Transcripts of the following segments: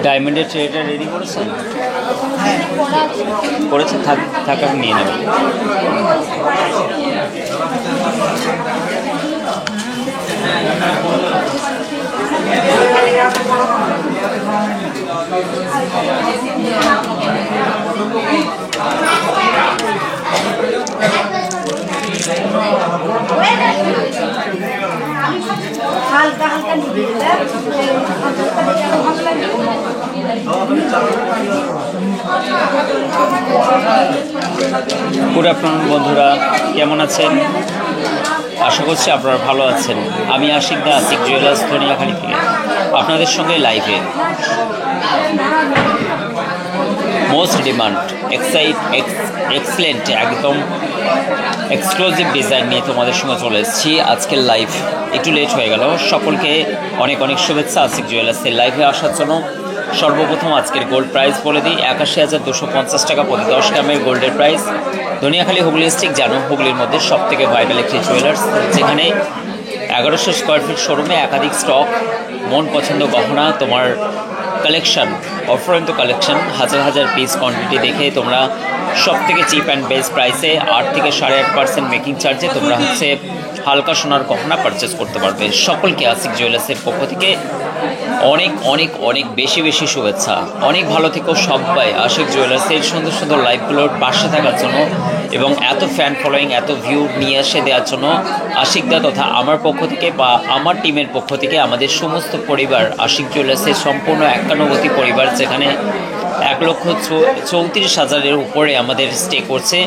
ডায়মন্ডের ট্রেটা রেডি করেছেন? করেছে, থাকার নিয়ে নেবেন। হালকা হালকা নিবে গুড আফটারনুন বন্ধুরা, কেমন আছেন? আশা করছি আপনারা ভালো আছেন। আমি আশিক দা, আশিক জুয়েলার্স ধনিয়াখালী থেকে আপনাদের সঙ্গে লাইভে মোস্ট ডিমান্ড এক্সেলেন্ট একদম এক্সক্লুসিভ ডিজাইন নিয়ে তোমাদের সঙ্গে চলে এসেছি। আজকের লাইভ একটু লেট হয়ে গেল। সকলকে অনেক অনেক শুভেচ্ছা আশিক জুয়েলার্সের লাইভে আসার জন্য। সর্বপ্রথম আজকের গোল্ড প্রাইস বলে দিই, ৮১,২৫০ টাকা প্রতি 10 গ্রামের গোল্ডের প্রাইস। ধনিয়াখালী হুগলি ডিস্ট্রিক্ট, জানো হুগলির মধ্যে সবথেকে ভাইরাল একটি জুয়েলার্স, যেখানে ১১০০ স্কোয়ার ফিট শোরুমে একাধিক স্টক, মন পছন্দ গহনা, তোমার কালেকশন, অফারেন্ট কালেকশন, হাজার হাজার পিস কোয়ান্টিটি দেখে তোমরা সব থেকে চিপ অ্যান্ড বেস্ট প্রাইসে ৮ থেকে ৮.৫% মেকিং চার্জে তোমরা হচ্ছে হালকা সোনার গহনা পারচেস করতে পারবে। সকলকে আশিক জুয়েলার্সের পক্ষ থেকে অনেক অনেক অনেক বেশি বেশি শুভেচ্ছা। অনেক ভালো থেকো সবাই আশিক জুয়েলার্সের সুন্দর সুন্দর লাইভগুলোর পাশে থাকার জন্য এবং এত ফ্যান ফলোয়িং, এত ভিউ নিয়ে এসে দেওয়ার জন্য আশিকদা তথা আমার পক্ষ থেকে বা আমার টিমের পক্ষ থেকে আমাদের সমস্ত পরিবার, আশিক জুয়েলার্সের সম্পূর্ণ 91টি পরিবার, যেখানে ১,৩৪,০০০-এর উপরে আমাদের স্টে করছে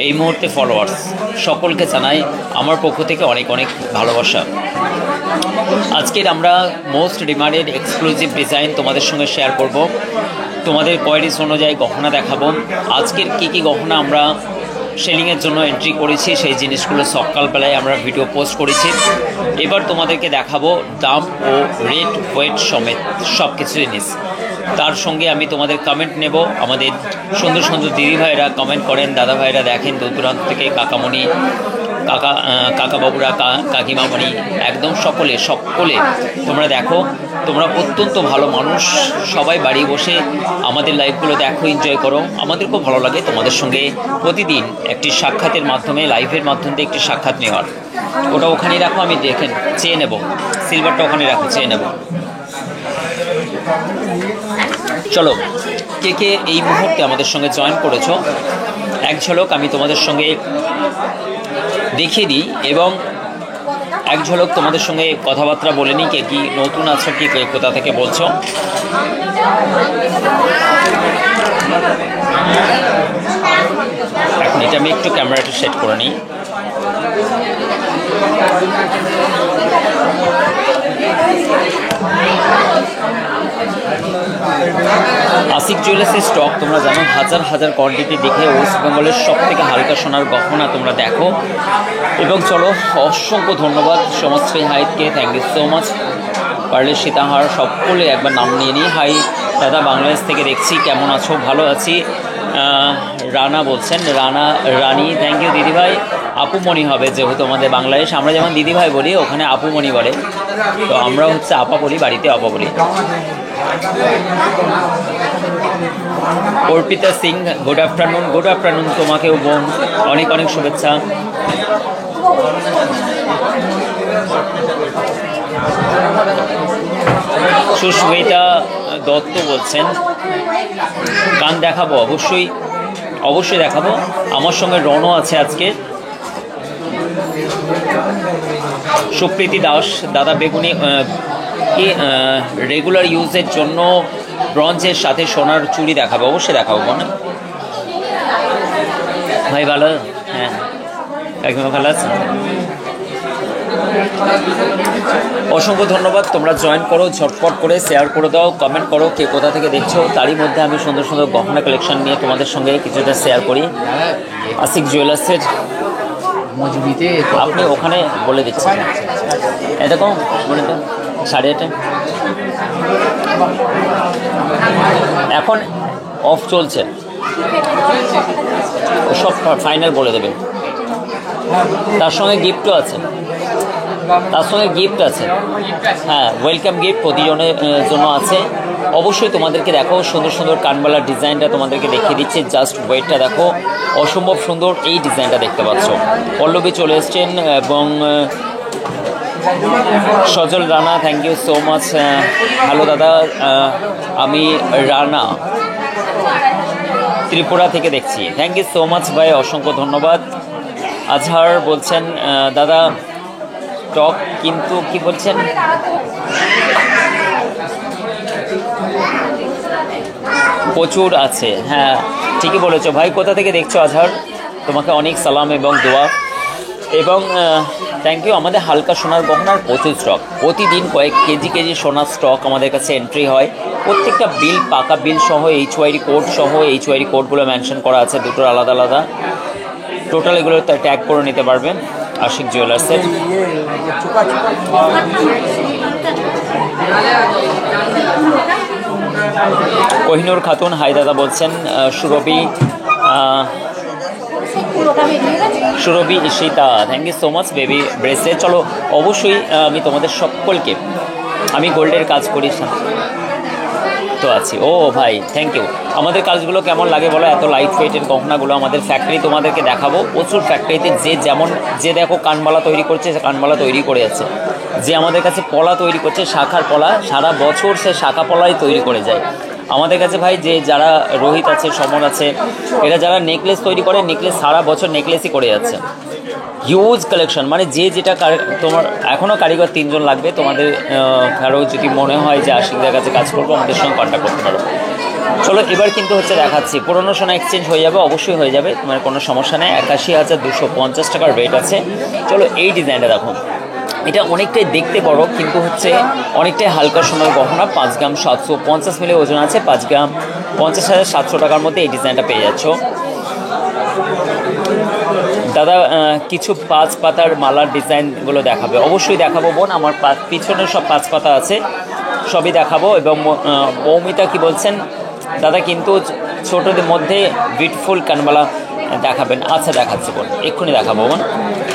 এই মুহূর্তে ফলোয়ার্স, সকলকে জানাই আমার পক্ষ থেকে অনেক অনেক ভালোবাসা। আজকের আমরা মোস্ট ডিমান্ডেড এক্সক্লুসিভ ডিজাইন তোমাদের সঙ্গে শেয়ার করব, তোমাদের কোয়ারিজ অনুযায়ী গহনা দেখাবো। আজকের কী কী গহনা আমরা সেলিংয়ের জন্য এন্ট্রি করেছি সেই জিনিসগুলো সকালবেলায় আমরা ভিডিও পোস্ট করেছি। এবার তোমাদেরকে দেখাবো দাম ও রেট ওয়েট সমেত সব কিছু জিনিস। তার সঙ্গে আমি তোমাদের কমেন্ট নেব। আমাদের সুন্দর সুন্দর দিদি ভাইরা কমেন্ট করেন, দাদা ভাইরা দেখেন দূর দূরান্ত থেকে, কাকামণি, কাকাবাবুরা, কাকিমামণি, একদম সকলে তোমরা দেখো, তোমরা অত্যন্ত ভালো মানুষ, সবাই বাড়ি বসে আমাদের লাইভগুলো দেখো, এনজয় করো। আমাদের খুব ভালো লাগে তোমাদের সঙ্গে প্রতিদিন একটি সাক্ষাতের মাধ্যমে, লাইভের মাধ্যমে একটি সাক্ষাৎ নেওয়ার। ওটা ওখানেই রাখো, আমি দেখেন চেয়ে নেব, সিলভারটা ওখানে রাখো, চেয়ে নেব। চলো, কে কে এই মুহূর্তে আমাদের সঙ্গে জয়েন করেছো এক ঝলক আমি তোমাদের সঙ্গে দেখিয়ে দিই এবং এক ঝলক তোমাদের সঙ্গে কথাবার্তা বলে নিই। কে কি নতুন আছো, কি কোথা থেকে বলছো। এখন এটা আমি একটু ক্যামেরাটা সেট করে নিই। আশিক জুয়েলার্সের স্টক তোমরা জানো হাজার হাজার কোয়ান্টিটি দেখে ওয়েস্ট বেঙ্গলের সব থেকে হালকা সোনার গহনা তোমরা দেখো। এবং চলো, অসংখ্য ধন্যবাদ Samajshree হাইটকে, thank you so much. পারলে সীতাহার সকলে একবার নাম নিয়ে নিই। হাই দাদা, বাংলাদেশ থেকে দেখছি, কেমন আছো? ভালো আছি। রানা বলছেন, রানী, থ্যাংক ইউ দিদিভাই। আপুমণি হবে যেহেতু আমাদের বাংলাদেশ, আমরা যেমন দিদিভাই বলি ওখানে আপুমণি বলে, তো আমরা হচ্ছে আপা বলি, বাড়িতে আপা বলি। Arpita Singh, good afternoon. Good afternoon তোমাকেও বোন, অনেক অনেক শুভেচ্ছা। সুস্মিতা দত্ত বলছেন, গান দেখাবো, অবশ্যই অবশ্যই দেখাবো। আমার সঙ্গে রনও আছে আজকে। সুপ্রীতি দাস, দাদা বেগুনি কি রেগুলার ইউজের জন্য ব্রঞ্জের সাথে সোনার চুড়ি দেখাবো, অবশ্যই দেখাবো না ভাই। ভালো, হ্যাঁ কাকিমা ভালো আছে। অসংখ্য ধন্যবাদ। তোমরা জয়েন করো, ঝটপট করে শেয়ার করে দাও, কমেন্ট করো কে কোথা থেকে দেখছো। তারই মধ্যে আমি সুন্দর সুন্দর গহনা কালেকশন নিয়ে তোমাদের সঙ্গে কিছুটা শেয়ার করি। আশিক জুয়েলার্সের মজুরিতে আপনি ওখানে বলে দিচ্ছেন এরকম মনে তো 8:30 এখন অফ চলছে, সব ফাইনাল বলে দেবে। তার সঙ্গে গিফটও আছে, হ্যাঁ ওয়েলকাম গিফট প্রতিজনের জন্য আছে। অবশ্যই তোমাদেরকে দেখো সুন্দর সুন্দর কানবালার ডিজাইনটা তোমাদেরকে দেখিয়ে দিচ্ছি। জাস্ট ওয়েটটা দেখো, অসম্ভব সুন্দর এই ডিজাইনটা দেখতে পাচ্ছ। পল্লবী চলে এসছেন এবং Sajal Rana, thank you so much. Hello দাদা, আমি রানা ত্রিপুরা থেকে দেখছি, থ্যাংক ইউ সো মাচ ভাই, অসংখ্য ধন্যবাদ। আজহার বলছেন দাদা স্টক কিন্তু কি বলছেন প্রচুর আছে। হ্যাঁ ঠিকই বলেছো ভাই, কোথা থেকে দেখছো আজহার, তোমাকে অনেক সালাম এবং দোয়া এবং থ্যাংক ইউ। আমাদের হালকা সোনার গহনার প্রচুর স্টক, প্রতিদিন কয়েক কেজি সোনার স্টক আমাদের কাছে এন্ট্রি হয়। প্রত্যেকটা বিল পাকা বিল সহ HYD কোড সহ, HYD কোডগুলো মেনশন করা আছে দুটোর আলাদা আলাদা। টোটাল এগুলো ট্যাগ করে নিতে পারবেন আশিক জুয়েলার্সের। কোহিনুর খাতুন হাই দাদা বলছেন। Surabhi Ishita, thank you so much baby bracelet. চলো অবশ্যই আমি তোমাদের সকলকে, আমি গোল্ডের কাজ করি তো আছি। ও ভাই থ্যাংক ইউ। আমাদের কাজগুলো কেমন লাগে বলো, এত লাইট ওয়েটের গহনাগুলো আমাদের ফ্যাক্টরি তোমাদেরকে দেখাবো। প্রচুর ফ্যাক্টরিতে যে দেখো কানবালা তৈরি করছে, সে কানবালা তৈরি করে যাচ্ছে। যে আমাদের কাছে পলা তৈরি করছে, শাখার পলা, সারা বছর সে শাখা পলাই তৈরি করে যায় আমাদের কাছে ভাই। যে যারা রোহিত আছে, সমর আছে, এরা যারা নেকলেস তৈরি করে, নেকলেস সারা বছর নেকলেসই করে যাচ্ছে। হিউজ কালেকশন, মানে যেটা তোমার এখনও কারিগর 3 জন লাগবে। তোমাদের কারো যদি মনে হয় যে আশিকদের কাছে কাজ করবো, আমাদের সঙ্গে কন্ট্যাক্ট করতে পারো। চলো এবার কিন্তু দেখাচ্ছি, পুরনো সোনা এক্সচেঞ্জ হয়ে যাবে, অবশ্যই হয়ে যাবে, তোমার কোনো সমস্যা নেই। 81,250 টাকার রেট আছে। চলো এই ডিজাইনটা দেখো, এটা অনেকটাই দেখতে বড় কিন্তু অনেকটাই হালকা সোনার গহনা। 5 গ্রাম 750 মিলি ওজন আছে। 5 গ্রাম 50,700 টাকার মধ্যে এই ডিজাইনটা পেয়ে যাচ্ছ। দাদা কিছু 5 পাতার মালার ডিজাইনগুলো দেখাবে, অবশ্যই দেখাবো বোন। আমার পিছনে সব 5 পাতা আছে, সবই দেখাবো। এবং মৌমিতা কি বলছেন দাদা কিন্তু ছোটদের মধ্যে বিউটিফুল কানবালা দেখাবেন। আচ্ছা দেখাচ্ছি বোন, এক্ষুনি দেখাবো বোন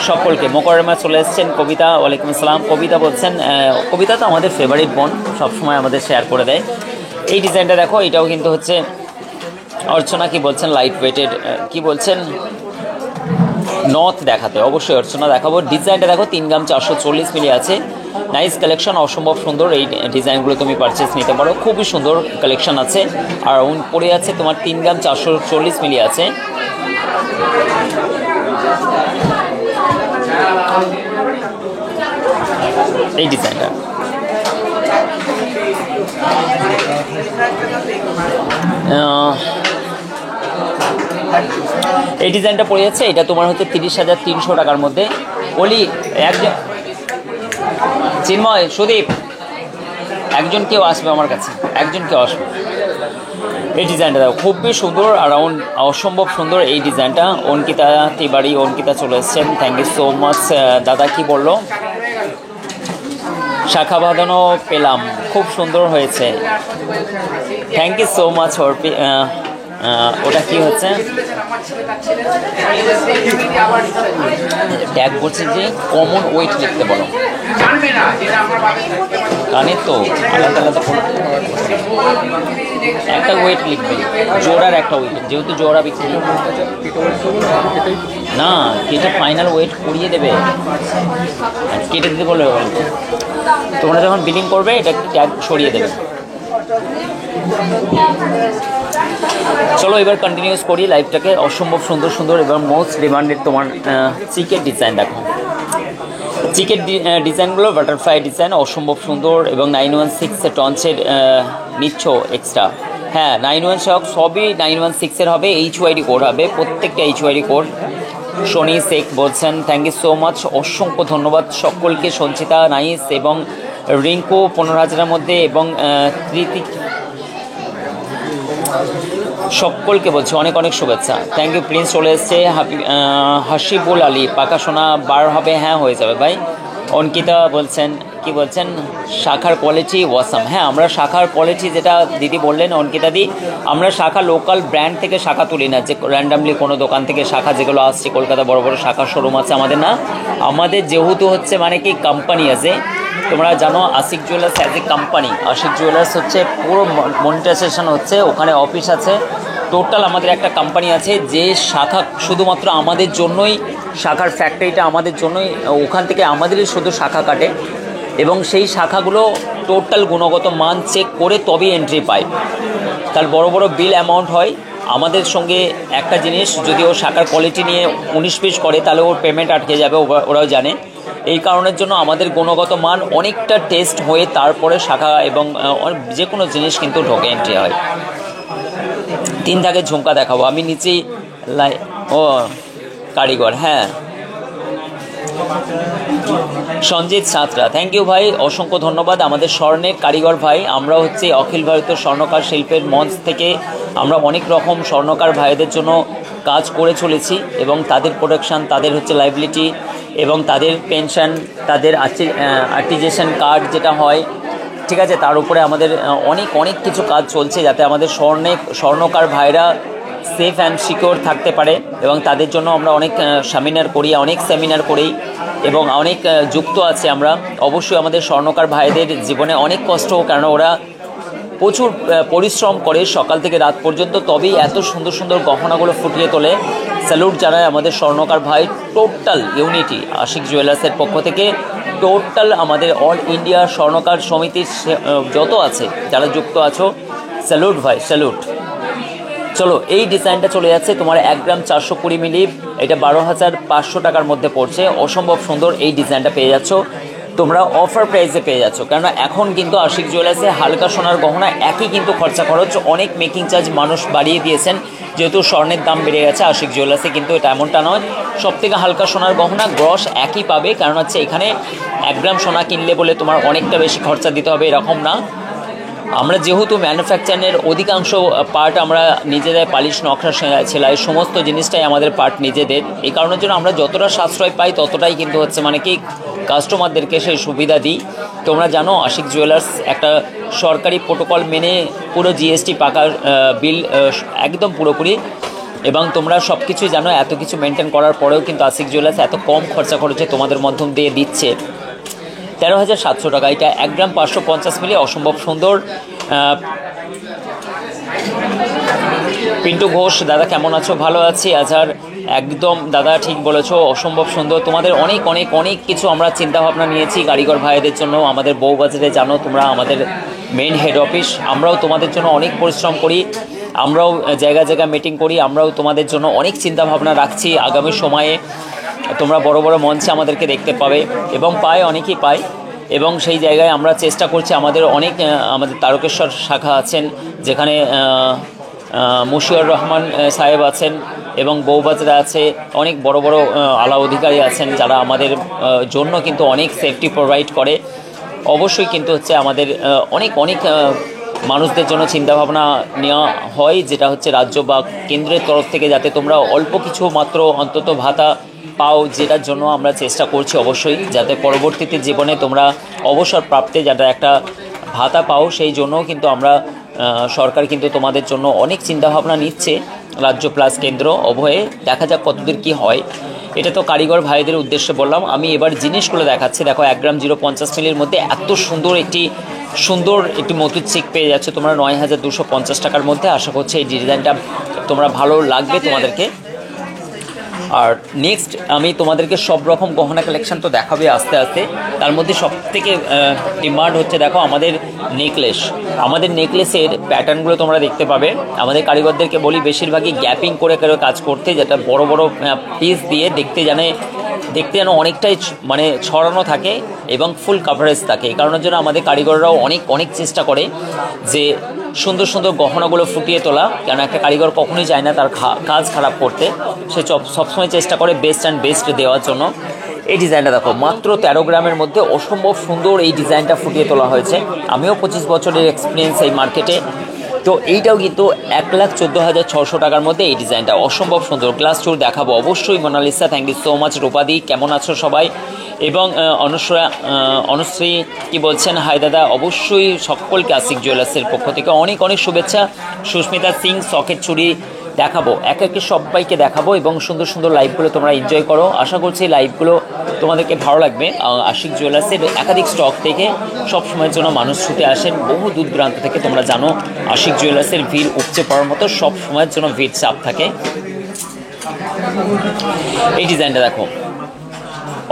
সকলকে। মোকাররমা চলে এসছেন। কবিতা, ওয়ালাইকুম আসসালাম। কবিতা বলছেন, কবিতা তো আমাদের ফেভারিট বোন, সবসময় আমাদের শেয়ার করে দেয়। এই ডিজাইনটা দেখো, এটাও কিন্তু অর্চনা কি বলছেন, লাইট ওয়েটেড কি বলছেন, নথ দেখাতে, অবশ্যই অর্চনা দেখাবো। ডিজাইনটা দেখো, 3 গ্রাম 440 মিলি আছে। নাইস কালেকশন, অসম্ভব সুন্দর। এই ডিজাইনগুলো তুমি পারচেস নিতে পারো, খুবই সুন্দর কালেকশন আছে। আর পড়ে আছে তোমার 3 গ্রাম 440 মিলি আছে। এই ডিজাইনটা এই ডিজাইনটা পড়ে যাচ্ছে, এটা তোমার 30,300 টাকার মধ্যে। বলি একজন চিন্ময়, সুদীপ, একজন কেউ আসবে আমার কাছে, একজন কেউ আসবে। এই ডিজাইনটা দেখো, খুবই সুন্দর, অ্যারাউন্ড অসম্ভব সুন্দর এই ডিজাইনটা। অঙ্কিতা তিবাড়ি, অঙ্কিতা চলে এসছেন, থ্যাংক ইউ সো মাচ। দাদা কি বললো, শাখা বাঁধানো পেলাম, খুব সুন্দর হয়েছে, থ্যাংক ইউ সো মাচ। ওটা কি হচ্ছে, ট্যাগ বলছে যে কমন ওয়েট লিখতে বলো, কানে তো আলাদা আলাদা একটা ওয়েট লিখবে, জোড়ার একটা ওয়েট, যেহেতু জোড়া বিক্রি না, কেটে ফাইনাল ওয়েট করিয়ে দেবে, কেটে দিতে বলবে। তোমরা যখন বিলিং করবে এটা ট্যাগ সরিয়ে দেবে। চলো এবার কন্টিনিউস করি লাইভটাকে। অসম্ভব সুন্দর সুন্দর এবং মোস্ট ডিমান্ডেড তোমার চিকের ডিজাইন দেখো। চিকের ডিজাইনগুলো বাটারফ্লাই ডিজাইন, অসম্ভব সুন্দর। এবং 916 টঞ্চের নিচ্ছ এক্সট্রা, হ্যাঁ 91 সব সবই 916-এর হবে। HYD কোড হবে, প্রত্যেকটা HYD কোড। শনি শেখ বলছেন থ্যাংক ইউ সো মাচ, অসংখ্য ধন্যবাদ সকলকে। সঞ্চিতা নাইস এবং রিঙ্কু 15,000-এর মধ্যে এবং কৃতিক সকলকে বলছি অনেক অনেক শুভেচ্ছা। Thank you. প্রিন্স চলে এসছে। হাসিবুল আলী পাকা সোনা বার হবে, হ্যাঁ হয়ে যাবে ভাই। অঙ্কিতা বলছেন কি বলছেন, শাখার কোয়ালিটি ওয়াসাম। হ্যাঁ, আমরা শাখার কোয়ালিটি যেটা দিদি বললেন অঙ্কিতা দি, আমরা শাখা লোকাল ব্র্যান্ড থেকে শাখা তুলি না, যে র্যান্ডামলি কোনো দোকান থেকে শাখা যেগুলো আসছে, কলকাতা বড় বড় শাখার শোরুম আছে আমাদের না। আমাদের যেহেতু হচ্ছে মানে কি কোম্পানি আছে, তোমরা জানো Ashik jewellers as a company, Ashik jewellers হচ্ছে পুরো মনিটাইজেশন হচ্ছে, ওখানে অফিস আছে, টোটাল আমাদের একটা কোম্পানি আছে যে শাখা শুধুমাত্র আমাদের জন্যই, শাখার ফ্যাক্টরিটা আমাদের জন্যই, ওখান থেকে আমাদেরই শুধু শাখা কাটে এবং সেই শাখাগুলো টোটাল গুণগত মান চেক করে তবেই এন্ট্রি পায়। তার বড় বড় বিল অ্যামাউন্ট হয়। আমাদের সঙ্গে একটা জিনিস, যদি ও শাখার কোয়ালিটি নিয়ে 19 পিস করে তাহলে ওর পেমেন্ট আটকে যাবে, ওরাও জানে। এই কারণের জন্য আমাদের গুণগত মান অনেকটা টেস্ট হয়ে তারপরে শাখা এবং যে কোনো জিনিস কিন্তু ঢোকে, এন্ট্রি হয়। 3 দাগের ঝুমকা দেখাবো আমি নিচেই ও কারিগর, হ্যাঁ সঞ্জিত সাঁতরা থ্যাংক ইউ ভাই, অসংখ্য ধন্যবাদ। আমাদের স্বর্ণের কারিগর ভাই, আমরা হচ্ছে অখিল ভারতীয় স্বর্ণকার শিল্পের মঞ্চ থেকে আমরা অনেক রকম স্বর্ণকার ভাইদের জন্য কাজ করে চলেছি এবং তাদের প্রোডাকশান, তাদের হচ্ছে লাইবিলিটি এবং তাদের পেনশন, তাদের আর্টিজেশন কার্ড যেটা হয়, ঠিক আছে, তার উপরে আমাদের অনেক অনেক কিছু কাজ চলছে যাতে আমাদের স্বর্ণকার ভাইরা সেফ অ্যান্ড সিকিওর থাকতে পারে এবং তাদের জন্য আমরা অনেক সেমিনার করি এবং অনেক যুক্ত আছে আমরা। অবশ্যই আমাদের স্বর্ণকার ভাইদের জীবনে অনেক কষ্ট, কারণ ওরা প্রচুর পরিশ্রম করে সকাল থেকে রাত পর্যন্ত, তবেই এত সুন্দর সুন্দর গহনাগুলো ফুটিয়ে তোলে। স্যালুট জানায় আমাদের স্বর্ণকার ভাই। টোটাল ইউনিটি আশিক জুয়েলার্সের পক্ষ থেকে, টোটাল আমাদের অল ইন্ডিয়া স্বর্ণকার সমিতির যত আছে যারা যুক্ত আছো, স্যালুট ভাই, স্যালুট। চলো, এই ডিজাইনটা চলে যাচ্ছে তোমার 1 গ্রাম 420 মিলি, এটা 12,500 টাকার মধ্যে পড়ছে। অসম্ভব সুন্দর এই ডিজাইনটা পেয়ে যাচ্ছ তোমরা, অফার প্রাইসে পেয়ে যাচ্ছ। কেননা এখন কিন্তু আশিক জুয়েলার্সে হালকা সোনার গহনা একই কিন্তু খরচ, অনেক মেকিং চার্জ মানুষ বাড়িয়ে দিয়েছেন যেহেতু স্বর্ণের দাম বেড়ে গেছে। আশিক জুয়েলার্সে কিন্তু এটা এমনটা নয়, সব থেকে হালকা সোনার গহনা গ্রস একই পাবে। কারণ হচ্ছে এখানে 1 গ্রাম সোনা কিনলে বলে তোমার অনেকটা বেশি খরচা দিতে হবে এরকম না। আমরা যেহেতু ম্যানুফ্যাকচারের অধিকাংশ পার্ট আমরা নিজেদের, পালিশ, নকশা, সেলাই সমস্ত জিনিসটাই আমাদের পার্ট নিজেদের, এই কারণের জন্য আমরা যতটা সাশ্রয় পাই ততটাই কিন্তু হচ্ছে মানে কি কাস্টমারদেরকে সেই সুবিধা দিই। তোমরা জানো আশিক জুয়েলার্স একটা সরকারি প্রোটোকল মেনে পুরো জিএসটি পাকা বিল একদম পুরোপুরি, এবং তোমরা সব কিছুই জানো। এত কিছু মেনটেন করার পরেও কিন্তু আশিক জুয়েলার্স এত কম খরচে তোমাদের মাধ্যম দিয়ে দিচ্ছে 13,700 টাকা। এটা 1 গ্রাম 550 মিলি, অসম্ভব সুন্দর। পিন্টু ঘোষ দাদা কেমন আছো? ভালো আছি আজহার, একদম দাদা ঠিক বলেছো, অসম্ভব সুন্দর। তোমাদের অনেক অনেক অনেক কিছু আমরা চিন্তাভাবনা নিয়েছি কারিগর ভাইদের জন্য। আমাদের বউবাজারে জানো তোমরা আমাদের মেইন হেড অফিস, আমরাও তোমাদের জন্য অনেক পরিশ্রম করি, আমরাও জায়গা মিটিং করি, আমরাও তোমাদের জন্য অনেক চিন্তাভাবনা রাখছি। আগামী সময়ে তোমরা বড় বড় মঞ্চে আমাদেরকে দেখতে পাবে এবং অনেকেই পায়, এবং সেই জায়গায় আমরা চেষ্টা করছি। আমাদের তারকেশ্বর শাখা আছেন, যেখানে মুশিউর রহমান সাহেব আছেন, এবং বউবাজারে আছে অনেক বড় বড় আলা অধিকারী আছেন যারা আমাদের জন্য কিন্তু অনেক সেফটি প্রোভাইড করে। অবশ্যই কিন্তু হচ্ছে আমাদের অনেক মানুষদের জন্য চিন্তাভাবনা নেওয়া হয়, যেটা হচ্ছে রাজ্য বা কেন্দ্রের তরফ থেকে, যাতে তোমরা অল্প কিছু মাত্র অন্তত ভাতা পাও, যেটার জন্য আমরা চেষ্টা করছি অবশ্যই, যাতে পরবর্তীতে জীবনে তোমরা অবসর প্রাপ্তে যাতে একটা ভাতা পাও, সেই জন্যও কিন্তু আমরা সরকার কিন্তু তোমাদের জন্য অনেক চিন্তাভাবনা নিচ্ছে, রাজ্য প্লাস কেন্দ্র উভয়ে। দেখা যাক কতদূর কী হয়। এটা তো কারিগর ভাইদের উদ্দেশ্যে বললাম। আমি এবার জিনিসগুলো দেখাচ্ছি। দেখো 1 গ্রাম 050 মিলির মধ্যে এত সুন্দর একটি মতির চিক পেয়ে যাচ্ছে তোমরা 9,250 টাকার মধ্যে। আশা করছি এই ডিজাইনটা তোমরা ভালো লাগবে তোমাদেরকে। আর নেক্সট আমি তোমাদেরকে সব রকম গহনা কালেকশন তো দেখাবে আস্তে আস্তে। তার মধ্যে সবথেকে ডিমান্ড হচ্ছে দেখো আমাদের নেকলেসের প্যাটার্নগুলো তোমরা দেখতে পাবে। আমাদের কারিগরদেরকে বলি বেশিরভাগই গ্যাপিং করে কাজ করতে, যেটা বড় বড় পিস দিয়ে দেখতে যেন অনেকটাই মানে ছড়ানো থাকে এবং ফুল কাভারেজ থাকে। এই কারণের জন্য আমাদের কারিগররাও অনেক চেষ্টা করে যে সুন্দর সুন্দর গহনাগুলো ফুটিয়ে তোলা, কারণ একটা কারিগর কখনোই চায় না তার কাজ খারাপ করতে, সে সবসময় চেষ্টা করে বেস্ট অ্যান্ড বেস্ট দেওয়ার জন্য। এই ডিজাইনটা দেখো, মাত্র 13 গ্রামের মধ্যে অসম্ভব সুন্দর এই ডিজাইনটা ফুটিয়ে তোলা হয়েছে। আমিও 25 বছরের এক্সপিরিয়েন্স এই মার্কেটে। তো এইটাও কিন্তু 1,14,600 টাকার মধ্যে এই ডিজাইনটা অসম্ভব সুন্দর। গ্লাস টুর দেখাবো অবশ্যই। Monalisa, thank you so much. রূপাদি, কেমন আছো সবাই? এবং অনুশ্রী কি বলছেন? হাই দাদা, অবশ্যই সকলকে আশিক জুয়েলার্সের পক্ষ থেকে অনেক অনেক শুভেচ্ছা। সুস্মিতা সিং, সকেট চুড়ি দেখাবো, একে একে সবাইকে দেখাবো এবং সুন্দর সুন্দর লাইভগুলো তোমরা এনজয় করো। আশা করছি লাইভগুলো তোমাদেরকে ভালো লাগবে। আশিক জুয়েলার্সের একাধিক স্টক থেকে সব সময়ের জন্য মানুষ ছুটে আসেন বহু দূর দূরান্ত থেকে। তোমরা জানো আশিক জুয়েলার্সের ভিড় উপচে পড়ার মতো সব সময়ের জন্য ভিড় চাপ থাকে। এই ডিজাইনটা দেখো,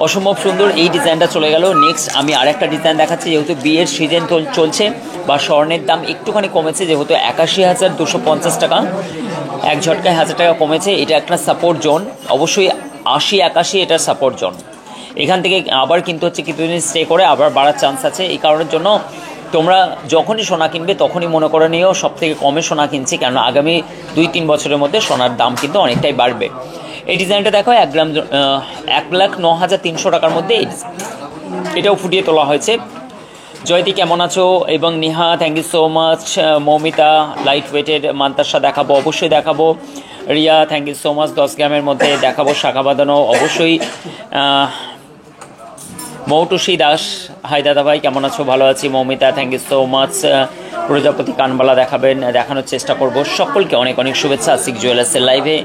অসম্ভব সুন্দর এই ডিজাইনটা চলে গেল। নেক্সট আমি আরেকটা ডিজাইন দেখাচ্ছি। যেহেতু বিয়ের সিজন চলছে বা স্বর্ণের দাম একটুখানি কমেছে, যেহেতু 81,250 টাকা, এক ঝটকায় 1000 টাকা কমেছে। এটা একটা সাপোর্ট জোন, অবশ্যই 80-81 এটা সাপোর্ট জোন। এখান থেকে আবার কিন্তু হচ্ছে কিছুদিন স্টে করে আবার বাড়ার চান্স আছে। এই কারণের জন্য তোমরা যখনই সোনা কিনবে তখনই মনে করে নিও সব থেকে কমে সোনা কিনছি, কেননা আগামী 2-3 বছরের মধ্যে সোনার দাম কিন্তু অনেকটাই বাড়বে। এই ডিজাইনটা দেখো, 1 গ্রাম 1,09,300 টাকার মধ্যে এটাও ফুটিয়ে তোলা হয়েছে। জয়তি, কেমন আছো? এবং Neha, thank you so much. Moumita, light ওয়েটের মান্তাসা দেখাবো, অবশ্যই দেখাবো। Riya, thank you so much. 10 গ্রামের মধ্যে দেখাবো। শাখা বাঁধানো অবশ্যই। মৌটুসী দাস, হাই দাদা ভাই, কেমন আছো? ভালো আছি। Moumita, thank you so much. প্রজাপতি কানবালা দেখানোর চেষ্টা করব। সকলকে অনেক অনেক শুভেচ্ছা আশিক জুয়েলার্সের লাইভে।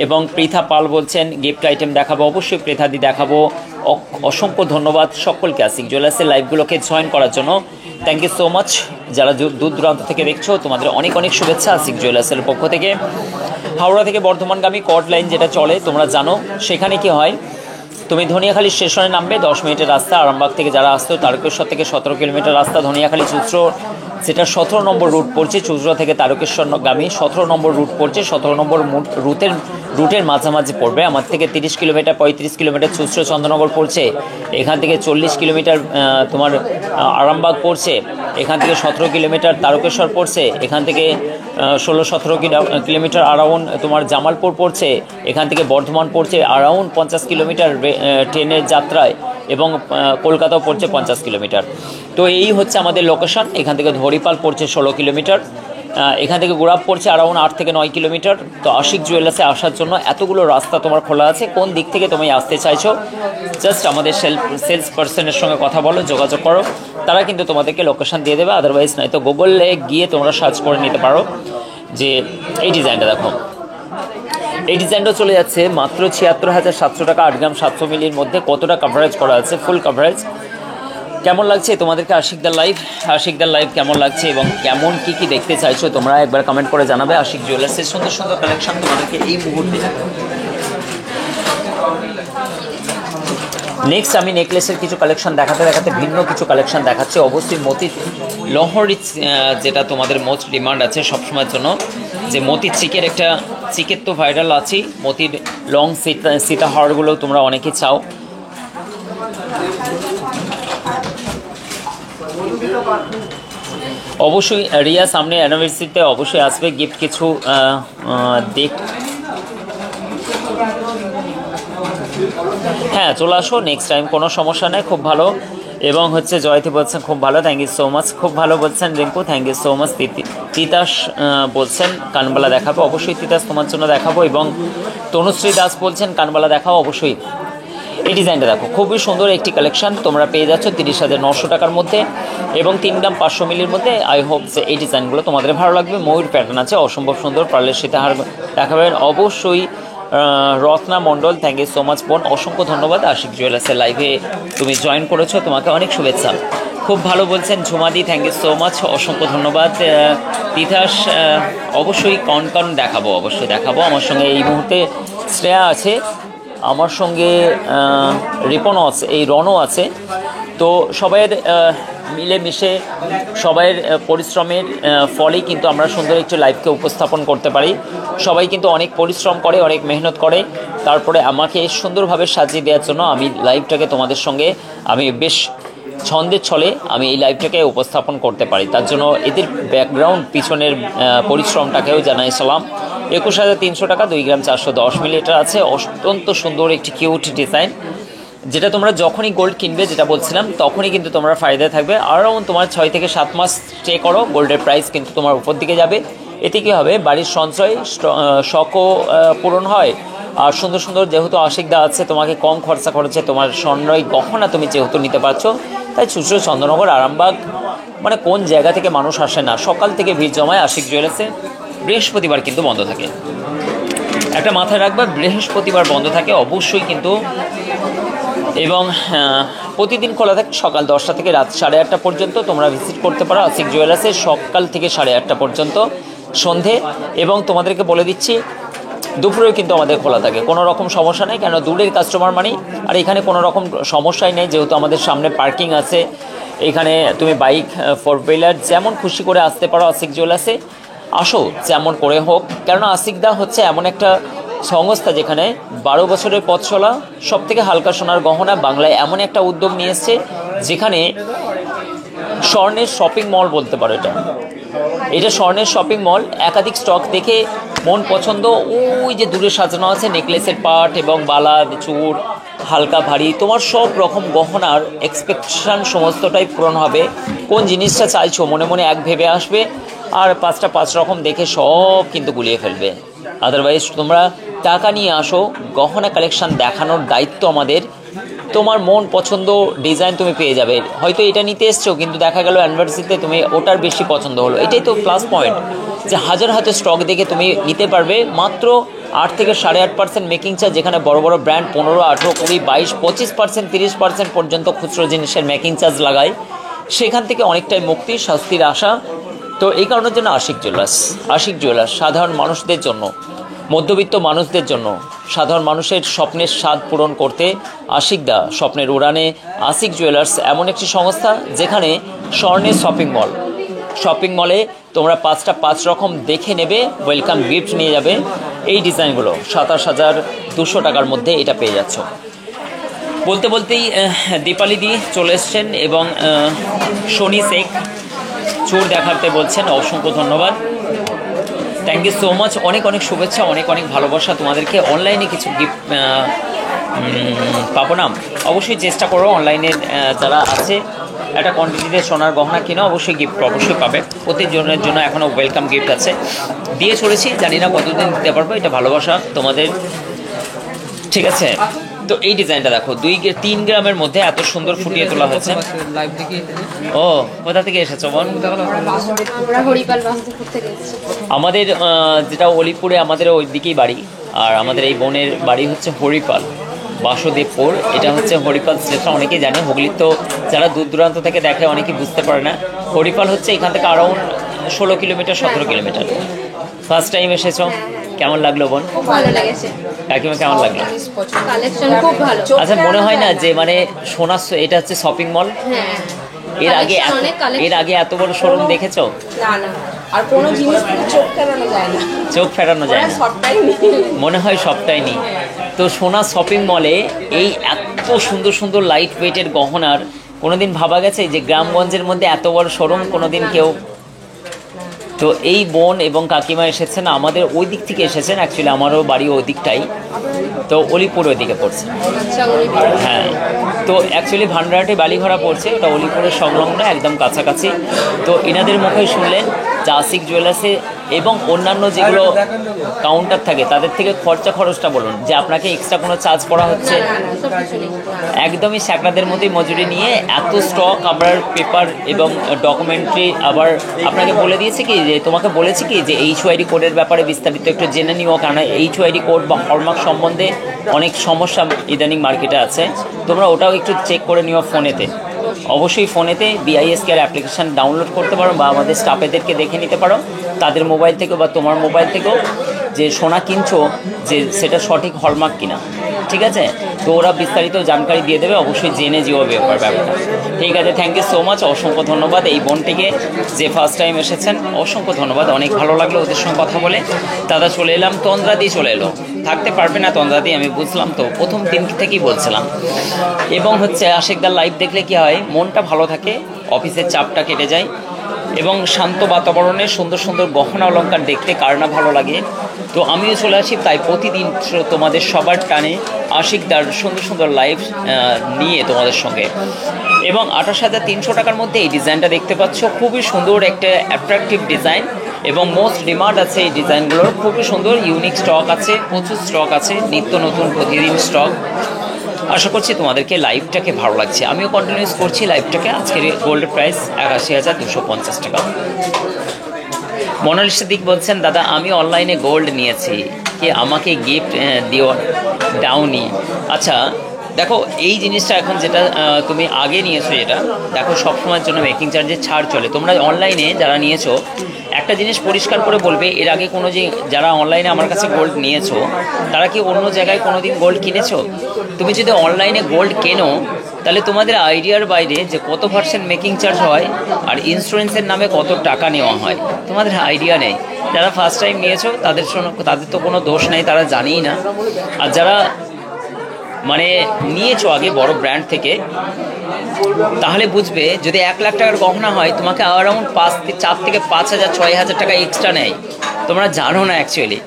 এবং পৃথা পাল বলছেন গিফট আইটেম দেখাবো, অবশ্যই পৃথাদি দেখাবো। অসংখ্য ধন্যবাদ সকলকে আশিক জুয়েলার্সের লাইভগুলোকে জয়েন করার জন্য। Thank you so much. যারা দূর দূরান্ত থেকে দেখছো তোমাদের অনেক অনেক শুভেচ্ছা আশিক জুয়েলার্সের পক্ষ থেকে। হাওড়া থেকে বর্ধমানগামী কর্ড লাইন যেটা চলে তোমরা জানো, সেখানে কি হয়, তুমি ধনিয়াখালী স্টেশনে নামবে, 10 মিনিটের রাস্তা। আরামবাগ থেকে যারা আসতো, তারকেশ্বর থেকে 17 কিলোমিটার রাস্তা। ধনিয়াখালী চুঁচড়ো যেটা 17 নম্বর রুট পড়ছে, চুঁচড়ো থেকে তারকেশ্বরগামী 17 নম্বর রুট পড়ছে। 17 নম্বর রুটের মাঝামাঝি পড়বে। আমার থেকে 30 কিলোমিটার 35 কিলোমিটার চুঁচড়ো চন্দ্রনগর পড়ছে। এখান থেকে 40 কিলোমিটার তোমার আরামবাগ পড়ছে। এখান থেকে 17 কিলোমিটার তারকেশ্বর পড়ছে। এখান থেকে 16-17 কিলোমিটার আরাউন্ড তোমার জামালপুর পড়ছে। এখান থেকে বর্ধমান পড়ছে আরাউন্ড 50 কিলোমিটার ট্রেনের যাত্রায়, এবং কলকাতাও পড়ছে 50 কিলোমিটার। তো এই হচ্ছে আমাদের লোকেশন। এখান থেকে হরিপাল পড়ছে 16 কিলোমিটার। এখান থেকে গোড়াপ পড়ছে আরাউন্ড 8 থেকে 9 কিলোমিটার। তো আশিক জুয়েলার্সে আসার জন্য এতগুলো রাস্তা তোমার খোলা আছে। কোন দিক থেকে তুমি আসতে চাইছো, জাস্ট আমাদের সেলস পার্সনের সঙ্গে কথা বলো, যোগাযোগ করো, তারা কিন্তু তোমাদেরকে লোকেশন দিয়ে দেবে। আদারওয়াইজ নয় তো গুগলে গিয়ে তোমরা সার্চ করে নিতে পারো। যে এই ডিজাইনটা দেখো, এই ডিজাইনটা চলে যাচ্ছে মাত্র 76,700 টাকা। 8 গ্রাম 700 মিলির মধ্যে কতটা কাভারেজ করা আছে, ফুল কাভারেজ। কেমন লাগছে তোমাদেরকে আশিকদার লাইভ কেমন লাগছে এবং কেমন কি দেখতে চাইছো তোমরা একবার কমেন্ট করে জানাবে। আশিক জুয়েলার্সের সুন্দর সুন্দর কালেকশন তোমাদেরকে এই মুহূর্তে। নেক্সট আমি নেকলেসের কিছু কালেকশন দেখাতে ভিন্ন কিছু কালেকশন দেখাচ্ছি। অবশ্যই মতির লহরি, যেটা তোমাদের মোস্ট ডিমান্ড আছে সবসময়ের জন্য, যে মতির চিকের তো ভাইরাল আছেই। মতির লং সীতাহারগুলো তোমরা অনেকে চাও। অবশ্যই রিয়া সামনে অ্যানিভার্সারিতে অবশ্যই আসবে, গিফট কিছু হ্যাঁ চলে আসো নেক্সট টাইম, কোনো সমস্যা নেই। খুব ভালো। এবং হচ্ছে জয়তি বলছেন খুব ভালো, থ্যাংক ইউ সো মাচ। খুব ভালো বলছেন Rinku, thank you so much. Titas বলছেন কানবালা দেখাবো, অবশ্যই তিতাস তোমার জন্য দেখাবো। এবং তনুশ্রী দাস বলছেন কানবালা দেখাও, অবশ্যই। এই ডিজাইনটা দেখো, খুবই সুন্দর একটি কালেকশন তোমরা পেয়ে যাচ্ছ 30,900 টাকার মধ্যে এবং 3 গ্রাম 500 মিলির মধ্যে। আই হোপ যে এই ডিজাইনগুলো তোমাদের ভালো লাগবে। ময়ূর প্যাটার্ন আছে, অসম্ভব সুন্দর। পার্লের সীতাহার দেখাবেন অবশ্যই। রত্না মণ্ডল, থ্যাংক ইউ সো মাচ বোন, অসংখ্য ধন্যবাদ। আশিক জুয়েলার্সের লাইভে তুমি জয়েন করেছো, তোমাকে অনেক শুভেচ্ছা। খুব ভালো বলছেন ঝুমাদি, থ্যাংক ইউ সো মাচ, অসংখ্য ধন্যবাদ। তিতাস অবশ্যই কন দেখাবো, অবশ্যই দেখাবো। আমার সঙ্গে এই মুহূর্তে শ্রেয়া আছে, আমার সঙ্গে রিপনও আছে, এই রনও আছে। তো সবাইয়ের মিলেমিশে সবাইয়ের পরিশ্রমের ফলেই কিন্তু আমরা সুন্দর একটি লাইভকে উপস্থাপন করতে পারি। সবাই কিন্তু অনেক পরিশ্রম করে, অনেক মেহনত করে, তারপরে আমাকে সুন্দরভাবে সাজিয়ে দেওয়ার জন্য আমি লাইভটাকে তোমাদের সঙ্গে আমি বেশ ছন্দের ছলে আমি এই লাইভটাকে উপস্থাপন করতে পারি, তার জন্য এদের ব্যাকগ্রাউন্ড পিছনের পরিশ্রমটাকেও জানাই সালাম। 21,300 টাকা, 2 গ্রাম 410 মিলিলিটার আছে। অত্যন্ত সুন্দর একটি কিউট ডিজাইন, যেটা তোমরা যখনই গোল্ড কিনবে, যেটা বলছিলাম, তখনই কিন্তু তোমরা ফায়দায় থাকবে। আরাউন্ড তোমার 6 থেকে 7 মাস স্টে করো, গোল্ডের প্রাইস কিন্তু তোমার উপর দিকে যাবে। এতে কী হবে, বাড়ির সঞ্চয় শখও পূরণ হয়। আর সুন্দর সুন্দর যেহেতু আশিকদা আছে, তোমাকে কম খরচা করেছে, তোমার স্বর্ণই গহনা তুমি যেহেতু নিতে পারছো, তাই চুঁচুড়া চন্দ্রনগর আরামবাগ মানে কোন জায়গা থেকে মানুষ আসে না, সকাল থেকে ভিড় জমায় আশিক জুয়েলার্সে। বৃহস্পতিবার কিন্তু বন্ধ থাকে, একটা মাথায় রাখবা, বৃহস্পতিবার বন্ধ থাকে অবশ্যই কিন্তু। এবং প্রতিদিন খোলা থাকে সকাল 10টা থেকে রাত 8:30 পর্যন্ত। তোমরা ভিজিট করতে পারো আশিক জুয়েলার্সে সকাল থেকে 8:30 পর্যন্ত সন্ধে। এবং তোমাদেরকে বলে দিচ্ছি, দুপুরেও কিন্তু আমাদের খোলা থাকে, কোনো রকম সমস্যা নেই, কেন দূরের কাস্টমার মানি। আর এখানে কোনো রকম সমস্যাই নেই, যেহেতু আমাদের সামনে পার্কিং আছে। এখানে তুমি বাইক, 4 হুইলার যেমন খুশি করে আসতে পারো আশিক জুয়েলার্সে। আসো যেমন করে হোক, কেননা আশিকদা হচ্ছে এমন একটা সংস্থা যেখানে 12 বছরের পথ চলা সব থেকে হালকা সোনার গহনা বাংলায় এমন একটা উদ্যোগ নিয়ে এসছে, যেখানে স্বর্ণের শপিং মল বলতে পারো। এটা স্বর্ণের শপিং মল। একাধিক স্টক দেখে মন পছন্দ, ওই যে দূরে সাজানো আছে নেকলেসের পার্ট এবং বালা, চূড়, হালকা ভারী, তোমার সব রকম গহনার এক্সপেকটেশন সমস্তটাই পূরণ হবে। কোন জিনিসটা চাইছো মনে মনে এক ভেবে আসবে, আর 5 রকম দেখে সব কিন্তু গুলিয়ে ফেলবে। আদারওয়াইজ তোমরা টাকা নিয়ে আসো, গহনা কালেকশন দেখানোর দায়িত্ব আমাদের। তোমার মন পছন্দ ডিজাইন তুমি পেয়ে যাবে। হয়তো এটা নিতে এসছো, কিন্তু দেখা গেল অ্যানিভার্সারিতে তুমি ওটার বেশি পছন্দ হলো। এটাই তো প্লাস পয়েন্ট, যে হাজার স্টক দেখে তুমি নিতে পারবে মাত্র 8 থেকে 8.5% মেকিং চার্জ, যেখানে বড় বড় ব্র্যান্ড 15, 18, 20, 22, 25%, 30% পর্যন্ত খুচরো জিনিসের মেকিং চার্জ লাগায়। সেখান থেকে অনেকটাই মুক্তি, শাস্তির আশা। তো এই কারণের জন্য আশিক জুয়েলার্স সাধারণ মানুষদের জন্য, মধ্যবিত্ত মানুষদের জন্য, সাধারণ মানুষের স্বপ্নের স্বাদ পূরণ করতে আশিকদা স্বপ্নের উড়ানে আশিক জুয়েলার্স এমন একটি সংস্থা, যেখানে স্বর্ণের শপিং মলে তোমরা 5 রকম দেখে নেবে, ওয়েলকাম গিফট নিয়ে যাবে। এই ডিজাইনগুলো 27,200 টাকার মধ্যে এটা পেয়ে যাচ্ছ। বলতে বলতেই দীপালি দি চলে এসছেন এবং শনি শেখ চোর দেখাতে বলছেন, অসংখ্য ধন্যবাদ, থ্যাংক ইউ সো মাচ। অনেক শুভেচ্ছা, অনেক ভালোবাসা তোমাদেরকে। অনলাইনে কিছু গিফট পাবো না, অবশ্যই চেষ্টা করো। অনলাইনে যারা আছে একটা কোয়ান্টিটিতে সোনার গহনা কিনো, অবশ্যই গিফট অবশ্যই পাবে। প্রতিজনের জন্য এখনও ওয়েলকাম গিফট আছে, দিয়ে চলেছি, জানি না কতদিন দিতে পারবো, এটা ভালোবাসা তোমাদের, ঠিক আছে। তো এই ডিজাইনটা দেখো, 3 গ্রামের মধ্যে এত সুন্দর ফুটিয়ে তোলা হয়েছে। ও কোথা থেকে এসেছো বোন? আমাদের যেটা অলিপুরে, আমাদের ওই দিকেই বাড়ি। আর আমাদের এই বোনের বাড়ি হচ্ছে হরিপাল, বাসুদেবপুর। এটা হচ্ছে হরিপাল স্টেশন, অনেকেই জানে। হুগলির তো যারা দূর দূরান্ত থেকে দেখে অনেকেই বুঝতে পারে না। হরিপাল হচ্ছে এখান থেকে around 16 kilometre, 17 kilometre. First time এসেছো, কেমন লাগলো বোন? খুব ভালো লেগেছে কাকিমা, কেমন লাগলো? কালেকশন খুব ভালো। আচ্ছা, মনে হয় না যে মানে সোনার, এটা হচ্ছে শপিং মল? হ্যাঁ, এর আগে এত বড় শোরুম দেখেছো? না, আর কোনো জিনিস চোখ ফেরানো যায় না, সবটাই মনে হয় সবটাই নেই। তো সোনা শপিং মলে এই এত সুন্দর লাইট ওয়েটের গহনার কোনোদিন ভাবা গেছে যে গ্রামগঞ্জের মধ্যে এত বড় শোরুম কোনোদিন কেউ? তো এই বোন এবং কাকিমা এসেছেন আমাদের ওই দিক থেকে এসেছেন, অ্যাকচুয়ালি আমারও বাড়ি ওই দিকটাই, তো অলিপুর ওই দিকে পড়ছে। হ্যাঁ, তো অ্যাকচুয়ালি ভান্ডারহাটে বালিঘরা পড়ছে, ওটা অলিপুরের সংলগ্ন, একদম কাছাকাছি। তো এনাদের মুখে শুনলেন যে আশিক জুয়েলার্সে এবং অন্যান্য যেগুলো কাউন্টার থাকে তাদের থেকে খরচটা বলুন, যে আপনাকে এক্সট্রা কোনো চার্জ করা হচ্ছে? একদমই স্যাকরাদের মতোই মজুরি নিয়ে এত স্টক, আবার পেপার এবং ডকুমেন্টারি। আবার আপনাকে বলে দিয়েছে কি, যে তোমাকে বলেছে কি যে HYD কোডের ব্যাপারে বিস্তারিত একটু জেনে নিও, কারণ HYD কোড বা হলমার্ক সম্বন্ধে অনেক সমস্যা ইদানিং মার্কেটে আছে। তোমরা ওটাও একটু চেক করে নিও ফোনেতে। অবশ্যই ফোনেতে BIS কেয়ার অ্যাপ্লিকেশান ডাউনলোড করতে পারো, বা আমাদের স্টাফেদেরকে দেখে নিতে পারো তাদের মোবাইল থেকে বা তোমার মোবাইল থেকেও, যে সোনা কিনছো যে সেটা সঠিক হলমার্ক কিনা। ঠিক আছে, তো ওরা বিস্তারিত জানকারি দিয়ে দেবে, অবশ্যই জেনে যেও ব্যাপারটা। ঠিক আছে, থ্যাংক ইউ সো মাচ, অসংখ্য ধন্যবাদ। এই বোনটিকে যে ফার্স্ট টাইম এসেছেন অসংখ্য ধন্যবাদ, অনেক ভালো লাগলো ওদের সঙ্গে কথা বলে। দাদা চলে এলাম, তন্দ্রাদি চলে এলো, থাকতে পারবে না তন্দ্রাদি, আমি বুঝলাম তো প্রথম দিন থেকেই বলছিলাম। এবং হচ্ছে আশিকদার লাইভ দেখলে কি হয়, মনটা ভালো থাকে, অফিসের চাপটা কেটে যায়, এবং শান্ত বাতাবরণে সুন্দর সুন্দর গহনা অলঙ্কার দেখতে কার না ভালো লাগে। তো আমিও চলে আসি তাই প্রতিদিন তোমাদের সবার টানে আশিকদার সুন্দর সুন্দর লাইভ নিয়ে তোমাদের সঙ্গে। এবং 28,300 টাকার মধ্যে এই ডিজাইনটা দেখতে পাচ্ছ, খুবই সুন্দর একটা অ্যাট্রাকটিভ ডিজাইন, এবং মোস্ট ডিমান্ড আছে এই ডিজাইনগুলোর, খুবই সুন্দর ইউনিক স্টক আছে, প্রচুর স্টক আছে, নিত্য নতুন প্রতিদিন স্টক। আশা করছি তোমাদেরকে লাইভটাকে ভালো লাগছে, আমিও কন্টিনিউস করছি লাইভটাকে। আজকের গোল্ডের প্রাইস 81,250 টাকা। মোনালিসা দিক বলছেন, দাদা আমি অনলাইনে গোল্ড নিয়েছি, কি আমাকে গিফট দিও দাওনি? আচ্ছা দেখো, এই জিনিসটা এখন যেটা তুমি আগে নিয়েছো, যেটা দেখো সবসময়ের জন্য মেকিং চার্জের ছাড় চলে। তোমরা অনলাইনে যারা নিয়েছো একটা জিনিস পরিষ্কার করে বলবে, এর আগে কোনো যে যারা অনলাইনে আমার কাছে গোল্ড নিয়েছো তারা কি অন্য জায়গায় কোনো দিন গোল্ড কিনেছো? তুমি যদি অনলাইনে গোল্ড কেনো তাহলে তোমাদের আইডিয়ার বাইরে যে কত % মেকিং চার্জ হয় আর ইন্স্যুরেন্সের নামে কত টাকা নেওয়া হয় তোমাদের আইডিয়া নেই। যারা ফার্স্ট টাইম নিয়েছো তাদের তো কোনো দোষ নেই, তারা জানেই না। আর যারা মানে নিয়েছো আগে বড় ব্র্যান্ড থেকে, তাহলে বুঝবে যদি 1 লাখ টাকার গহনা হয় তোমাকে অ্যারাউন্ড 4 থেকে 5,000 6,000 টাকা এক্সট্রা নেয়। তোমরা জানো না অ্যাকচুয়ালি।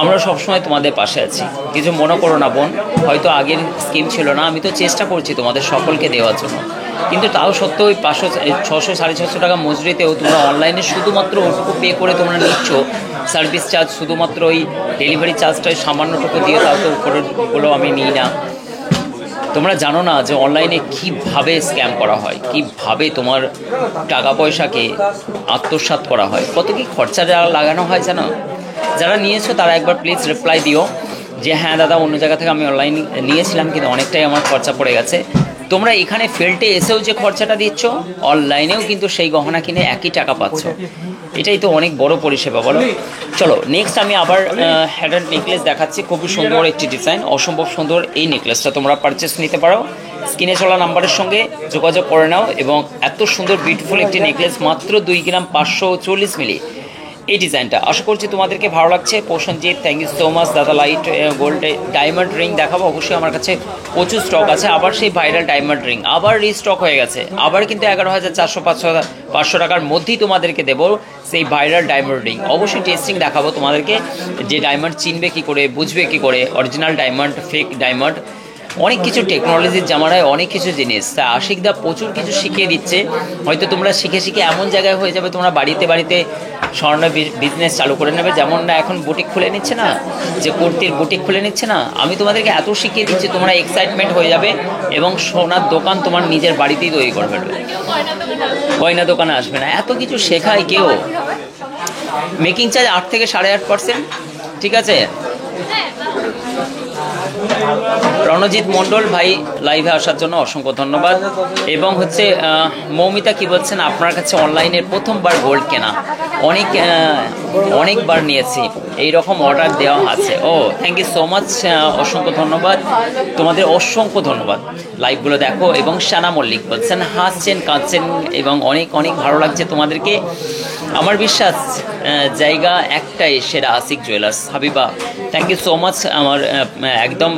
আমরা সবসময় তোমাদের পাশে আছি, কিছু মনে করো না বোন, হয়তো আগের স্কিম ছিল না, আমি তো চেষ্টা করছি তোমাদের সকলকে দেওয়ার জন্য, কিন্তু তাও সত্ত্বেও ওই 500 600 650 টাকা মজুরিতেও তোমরা অনলাইনে শুধুমাত্র ওটুকু পে করে তোমরা নিচ্ছ। সার্ভিস চার্জ শুধুমাত্র ওই ডেলিভারি চার্জটাই সামান্যটুকু দিয়ে, তাও তো উপরেরগুলো আমি নিই না। তোমরা জানো না যে অনলাইনে কীভাবে স্ক্যাম করা হয়, কীভাবে তোমার টাকা পয়সাকে আত্মসাৎ করা হয়, কত কি খরচা লাগানো হয় জানো। যারা নিয়েছো তারা একবার প্লিজ রিপ্লাই দিও যে হ্যাঁ দাদা অন্য জায়গা থেকে আমি অনলাইন নিয়েছিলাম কিন্তু অনেকটাই আমার খরচা পড়ে গেছে। তোমরা এখানে ফেল্টে এসেও যে খরচাটা দিচ্ছ, অনলাইনেও কিন্তু সেই গহনা কিনে একই টাকা পাচ্ছ। এটাই তো অনেক বড় পরিষেবা, বলো। চলো নেক্সট আমি আবার হেডের নেকলেস দেখাচ্ছি, খুবই সুন্দর একটি ডিজাইন, অসম্ভব সুন্দর। এই নেকলেসটা তোমরা পারচেস নিতে পারো, স্ক্রিনে চলা নাম্বারের সঙ্গে যোগাযোগ করে নাও। এবং এত সুন্দর বিউটিফুল একটি নেকলেস, মাত্র 2 গ্রাম 540 মিলি। এই ডিজাইনটা আশা করছি তোমাদেরকে ভালো লাগছে। Prosenjit, thank you so much দাদা। লাইট গোল্ডে ডায়মন্ড রিং দেখাবো, অবশ্যই আমার কাছে প্রচুর স্টক আছে। আবার সেই ভাইরাল ডায়মন্ড রিং আবার রিস্টক হয়ে গেছে, আবার কিন্তু 11,400 500 টাকার মধ্যেই তোমাদেরকে দেবো সেই ভাইরাল ডায়মন্ড রিং। অবশ্যই টেস্টিং দেখাবো তোমাদেরকে, যে ডায়মন্ড চিনবে কী করে, বুঝবে কী করে অরিজিনাল ডায়মন্ড ফেক ডায়মন্ড। অনেক কিছু টেকনোলজির জামানায় অনেক কিছু জিনিস, তা আশিকদা প্রচুর কিছু শিখিয়ে দিচ্ছে। হয়তো তোমরা শিখে শিখে এমন জায়গায় হয়ে যাবে তোমরা বাড়িতে বাড়িতে স্বর্ণ বিজনেস চালু করে নেবে। যেমন না এখন বুটিক খুলে নিচ্ছে না, যে কুর্তির বুটিক খুলে নিচ্ছে না, আমি তোমাদেরকে এত শিখিয়ে দিচ্ছি তোমরা এক্সাইটমেন্ট হয়ে যাবে এবং সোনার দোকান তোমার নিজের বাড়িতেই তৈরি করে ফেলবে, গয়না দোকানে আসবে না। এত কিছু শেখায় কেউ। মেকিং চার্জ 8 থেকে 8.5%, ঠিক আছে। রণজিৎ মণ্ডল ভাই লাইভে আসার জন্য অসংখ্য ধন্যবাদ। এবং হচ্ছে মৌমিতা কি বলছেন, আপনার কাছে অনলাইনের প্রথমবার গোল্ড কেনা, অনেকবার নিয়েছি, এই রকম অর্ডার দেওয়া আছে। ও থ্যাংক ইউ সো মাচ, অসংখ্য ধন্যবাদ তোমাদের, অসংখ্য ধন্যবাদ। লাইভগুলো দেখো। এবং শানা মল্লিক বলছেন হাসছেন কাঁদছেন এবং অনেক অনেক ভালো লাগছে তোমাদেরকে। আমার বিশ্বাস জায়গা একটাই, সেরা Ashik jewellers. Habiba thank you so much, আমার একদম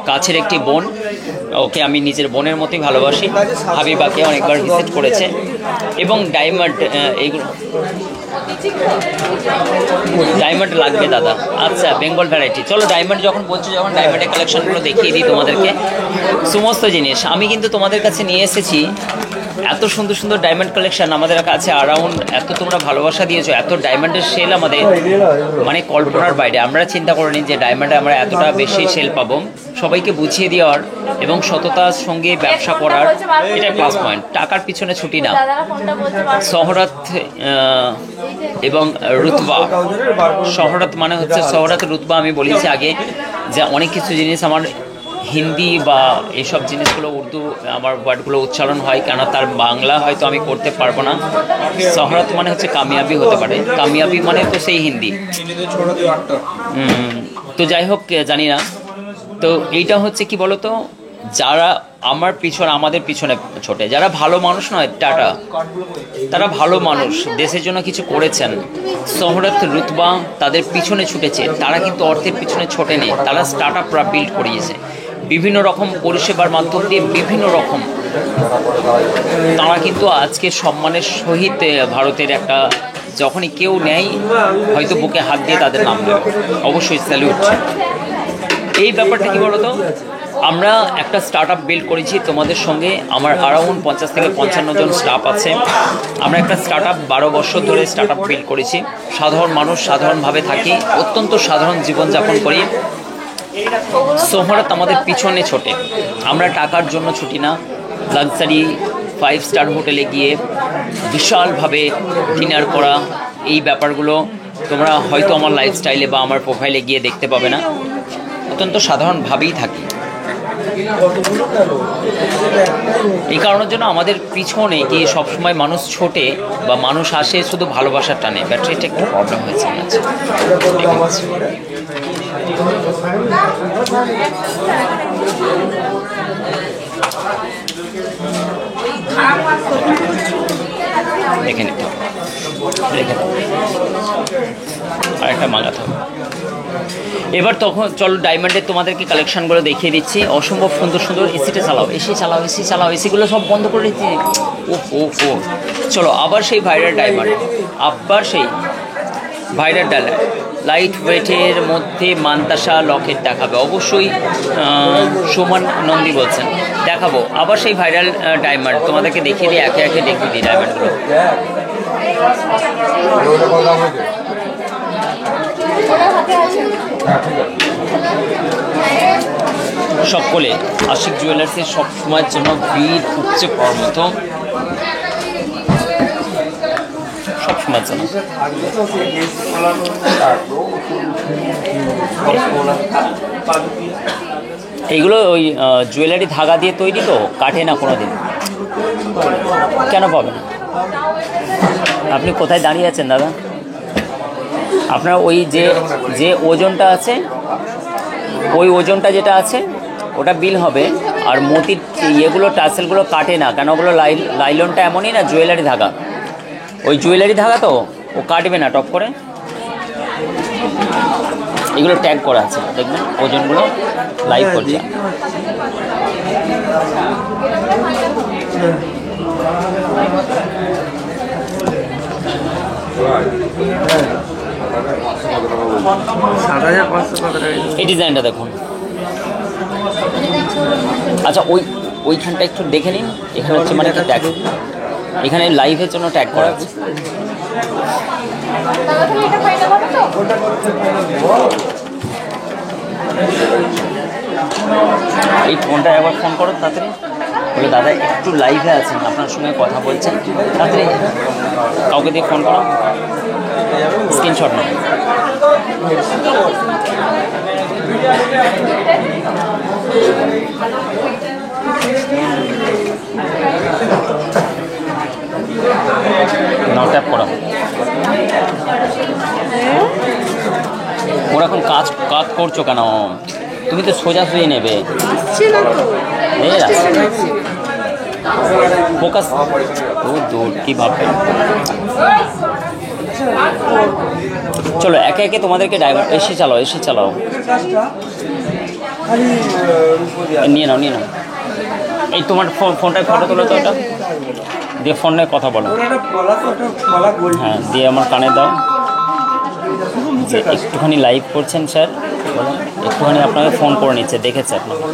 কাছের একটি বোন, ওকে আমি নিজের বোনের মতোই ভালোবাসি। হাবিবাকে অনেকবার ভিজিট করেছে। এবং ডায়মন্ড, এইগুলো ডায়মন্ড লাগবে দাদা। আচ্ছা বেঙ্গল ভ্যারাইটি, চলো ডায়মন্ড যখন বলছো, যখন ডায়মন্ডের কালেকশনগুলো দেখিয়ে দিই তোমাদেরকে সমস্ত জিনিস। আমি কিন্তু তোমাদের কাছে নিয়ে এসেছি এত সুন্দর সুন্দর ডায়মন্ড কালেকশন আমাদের কাছে অ্যারাউন্ড। এত তোমরা ভালোবাসা দিয়েছো, এত ডায়মন্ডের সেল আমাদের মানে কল্পনার বাইরে। আমরা চিন্তা করিনি যে ডায়মন্ডে আমরা এতটা বেশি সেল পাবো। সবাইকে বুঝিয়ে দেওয়ার এবং সততার সঙ্গে ব্যবসা করার, এটা প্লাস পয়েন্ট। টাকার পিছনে ছুটি না। শহরাত এবং রুতবা, শহরাত মানে হচ্ছে শহরাত, রুতবা আমি বলেছি আগে যে অনেক কিছু জিনিস আমার হিন্দি বা এইসব জিনিসগুলো উর্দু আমার ওয়ার্ডগুলো উচ্চারণ হয়, কেন তার বাংলা হয়তো আমি করতে পারবো না। শহরাত মানে হচ্ছে কামিয়াবি হতে পারে, কামিয়াবি মানে তো সেই হিন্দি। তো যাই হোক জানি না। তো এইটা হচ্ছে কি বলতো, যারা আমাদের পিছনে ছোটে, যারা ভালো মানুষ নয় টাটা, তারা ভালো মানুষ, দেশের জন্য কিছু করেছেন, শহরত রুতবা তাদের পিছনে ছুটেছে, তারা কিন্তু অর্থের পিছনে ছোটেনি, তারা স্টার্ট আপ বিল্ড করিয়েছে বিভিন্ন রকম পরিষেবার মাধ্যম দিয়ে, বিভিন্ন রকম তারা কিন্তু আজকে সম্মানের সহিত ভারতের একটা, যখনই কেউ নেয় হয়তো বুকে হাত দিয়ে তাদের নাম নেবে, অবশ্যই স্যালিউট। এই ব্যাপারটা কি বলতো, আমরা একটা স্টার্ট আপ বিল্ড করেছি তোমাদের সঙ্গে, আমার অ্যারাউন্ড 50 থেকে 55 জন স্টাফ আছে। আমরা একটা স্টার্ট আপ 12 বছর ধরে স্টার্ট আপ বিল্ড করেছি। সাধারণ মানুষ, সাধারণভাবে থাকি, অত্যন্ত সাধারণ জীবনযাপন করি। শহরত আমাদের পিছনে ছোটে, আমরা টাকার জন্য ছুটি না। লাক্সারি 5 স্টার হোটেলে গিয়ে বিশালভাবে ডিনার করা, এই ব্যাপারগুলো তোমরা হয়তো আমার লাইফস্টাইলে বা আমার প্রোফাইলে গিয়ে দেখতে পাবে না। অত্যন্ত সাধারণভাবেই থাকি। এই কারণের জন্য আমাদের পিছনে গিয়ে সবসময় মানুষ ছোটে বা মানুষ আসে শুধু ভালোবাসার টানে। ব্যাটারিটা একটু প্রবলেম হয়েছে দেখে নিতে হবে, আরেকটা মাগাতে হবে। এবার তখন চলো ডায়মন্ডের তোমাদেরকে কালেকশানগুলো দেখিয়ে দিচ্ছি। অসম্ভব সুন্দর সুন্দর। এসিটা চালাও, এসি চালাও, এসি চালাও, এসিগুলো সব বন্ধ করে দিচ্ছি। ও চলো আবার সেই ভাইরাল ডায়মন্ড, আবার সেই ভাইরাল ডায়মন্ড লাইট ওয়েটের মধ্যে মান্তাসা লকেট দেখাবে, অবশ্যই সুমন নন্দী বলছেন দেখাবো। আবার সেই ভাইরাল ডায়মন্ড তোমাদেরকে দেখিয়ে দিই, একে একে দেখিয়ে দিই ডায়মন্ডগুলো। সকলে আশিক জুয়েলার্সের সব সময়ের জন্য ভিড় উপচে পড়ার মতো, সব সময়ের জন্য। এইগুলো ওই জুয়েলারি ধাগা দিয়ে তৈরি, তো কাটে না কোনো দিন। কেন পাবে না? আপনি কোথায় দাঁড়িয়ে আছেন দাদা? আপনার ওই যে ওজনটা আছে, ওই ওজনটা যেটা আছে ওটা বিল হবে। আর মতির ইয়েগুলো টাসেলগুলো কাটে না, কেন ওগুলো লাইলনটা এমনই না, জুয়েলারি ধাগা, ওই জুয়েলারি ধাগা তো ও কাটবে না টপ করে। এগুলো ট্যাগ করা আছে, দেখবেন ওজনগুলো লাইভ করছে। এই ডিজাইনটা দেখুন। আচ্ছা ওইখানটা একটু দেখে নিন। এখানে হচ্ছে মানে একটা ট্যাগ, এখানে লাইভের জন্য ট্যাগ করা আছে। এই ফোনটা একবার ফোন করো তাড়াতাড়ি, বলে দাদা একটু লাইভে আছেন, আপনার সঙ্গে কথা বলছেন, তাড়াতাড়ি কাউকে দিয়ে ফোন করো, স্ক্রিনশট নাও। নাও ট্যাপ করো। ওরা এখন কাজ করছো কেন? তুমি তো সোজাসুজি নেবে, ফোকাস দূর কি ভাববে। চলো একে একে তোমাদেরকে ড্রাইভার এসে চালাও নিয়ে নাও। এই তোমার ফোনটায় ফটো তোলো তো, এটা দিয়ে ফোনে কথা বলো। হ্যাঁ দিয়ে আমার কানে দাও যে একটুখানি লাইভ করছেন স্যার, বলুন একটুখানি আপনাকে ফোন করে নিচ্ছে, দেখেছে আপনাকে।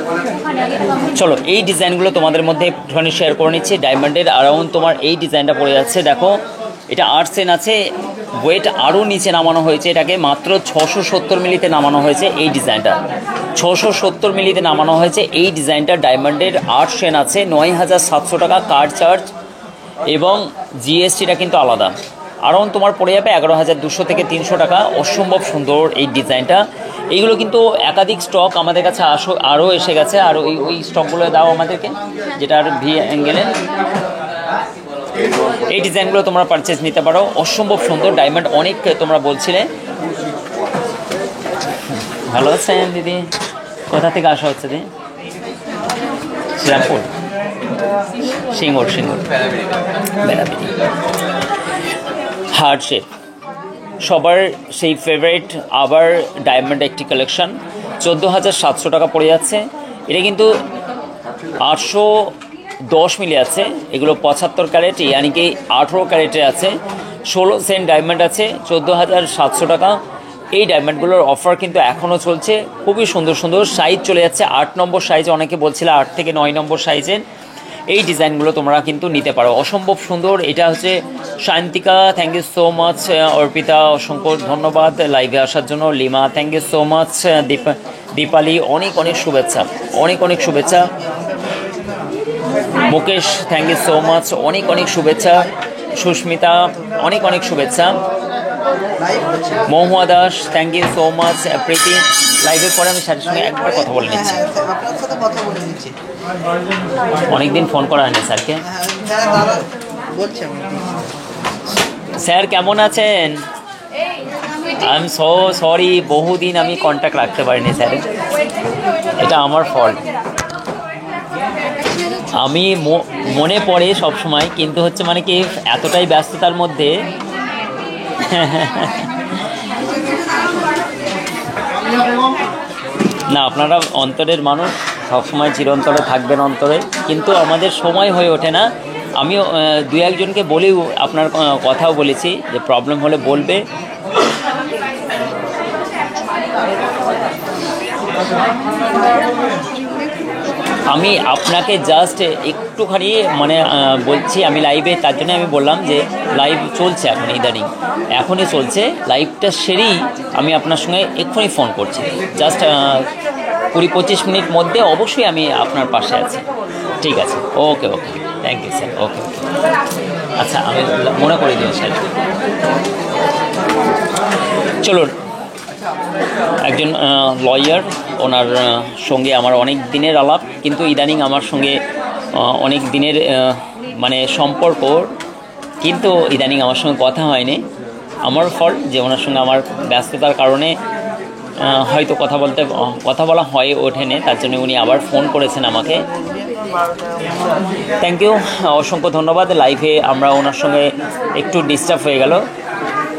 চলো এই ডিজাইনগুলো তোমাদের মধ্যে একটুখানি শেয়ার করে নিচ্ছি। ডায়মন্ডের অ্যারাউন্ড তোমার এই ডিজাইনটা পড়ে যাচ্ছে, দেখো এটা 8 সেন আছে, ওয়েট আরও নিচে নামানো হয়েছে, এটাকে মাত্র 670 মিলিতে নামানো হয়েছে। এই ডিজাইনটা 670 মিলিতে নামানো হয়েছে। এই ডিজাইনটা ডায়মন্ডের 8 সেন আছে, 9700 টাকা কার্ড চার্জ এবং জিএসটিটা কিন্তু আলাদা। অ্যারাউন্ড তোমার পড়ে যাবে 11,200 থেকে 300 টাকা। অসম্ভব সুন্দর এই ডিজাইনটা। এইগুলো কিন্তু একাধিক স্টক আমাদের কাছে আরও এসে গেছে। আর ওই স্টকগুলো দাও আমাদেরকে, যেটা আর ভি অ্যাঙ্গেলে। এই ডিজাইনগুলো তোমরা পারচেস নিতে পারো, অসম্ভব সুন্দর। ডায়মন্ড অনেক তোমরা বলছিলে। ভালো আছেন দিদি? কোথা থেকে আসা হচ্ছে দি? শ্রীরামপুর, সিঙ্গুর বেড়াবেড়ি। হার্ড শেপ সবার সেই ফেভারিট আবার ডায়মন্ড একটি কালেকশন, 14,700 টাকা পড়ে যাচ্ছে। এটা কিন্তু 810 মিলি আছে, এগুলো 75 ক্যারেট, ইয়ানি কি 18 ক্যারেটে আছে। 16 সেন্ট ডায়মন্ড আছে, 14,700 টাকা। এই ডায়মন্ডগুলোর অফার কিন্তু এখনও চলছে। খুবই সুন্দর সুন্দর সাইজ চলে যাচ্ছে, 8 নম্বর সাইজ, অনেকে বলছিল 8 থেকে 9 নম্বর সাইজের এই ডিজাইনগুলো তোমরা কিন্তু নিতে পারো। অসম্ভব সুন্দর। এটা হচ্ছে Shantika, thank you so much. Arpita, অসংখ্য ধন্যবাদ লাইভে আসার জন্য। Lima, thank you so much. Dipali, অনেক অনেক শুভেচ্ছা, অনেক অনেক শুভেচ্ছা। Mukesh, thank you so much, অনেক অনেক শুভেচ্ছা। সুস্মিতা, অনেক অনেক শুভেচ্ছা। Mahua Das, thank you so much. Preeti, লাইভের পরে আমি স্যারের সঙ্গে একবার কথা বলে নিচ্ছি। অনেকদিন ফোন করা হয়নি স্যারকে। স্যার কেমন আছেন? আই এম সো সরি, বহুদিন আমি কন্ট্যাক্ট রাখতে পারিনি স্যার, এটা আমার ফল্ট। আমি মনে পড়ে সব সময়, কিন্তু হচ্ছে মানে কি এতটাই ব্যস্ততার মধ্যে না, আপনারা অন্তরের মানুষ, সবসময় চিরন্তরে থাকবেন অন্তরে, কিন্তু আমাদের সময় হয়ে ওঠে না। আমিও দু একজনকে বলেও আপনার কথাও বলেছি যে প্রবলেম হলে বলবে। আমি আপনাকে জাস্ট একটুখানি মানে বলছি, আমি লাইভে, তার জন্য আমি বললাম যে লাইভ চলছে এখন, ইদানিং এখনই চলছে। লাইভটা সেরেই আমি আপনার সঙ্গে এক্ষুনি ফোন করছি, জাস্ট 20-25 মিনিট মধ্যে অবশ্যই আমি আপনার পাশে আছি। ঠিক আছে, ওকে ওকে, থ্যাংক ইউ স্যার। ওকে ওকে, আচ্ছা আমি মনে করে দিন স্যার। চলুন, একজন লয়ার, ওনার সঙ্গে আমার অনেক দিনের আলাপ, কিন্তু ইদানিং আমার সঙ্গে অনেক দিনের মানে সম্পর্ক, কিন্তু ইদানিং আমার সঙ্গে কথা হয়নি। আমার ফল্ট যে ওনার সঙ্গে আমার ব্যস্ততার কারণে হয়তো কথা বলা হয়ে ওঠেনি, তার জন্য উনি আবার ফোন করেছেন আমাকে। থ্যাংক ইউ, অসংখ্য ধন্যবাদ। লাইভে আমরা ওনার সঙ্গে একটু ডিস্টার্ব হয়ে গেল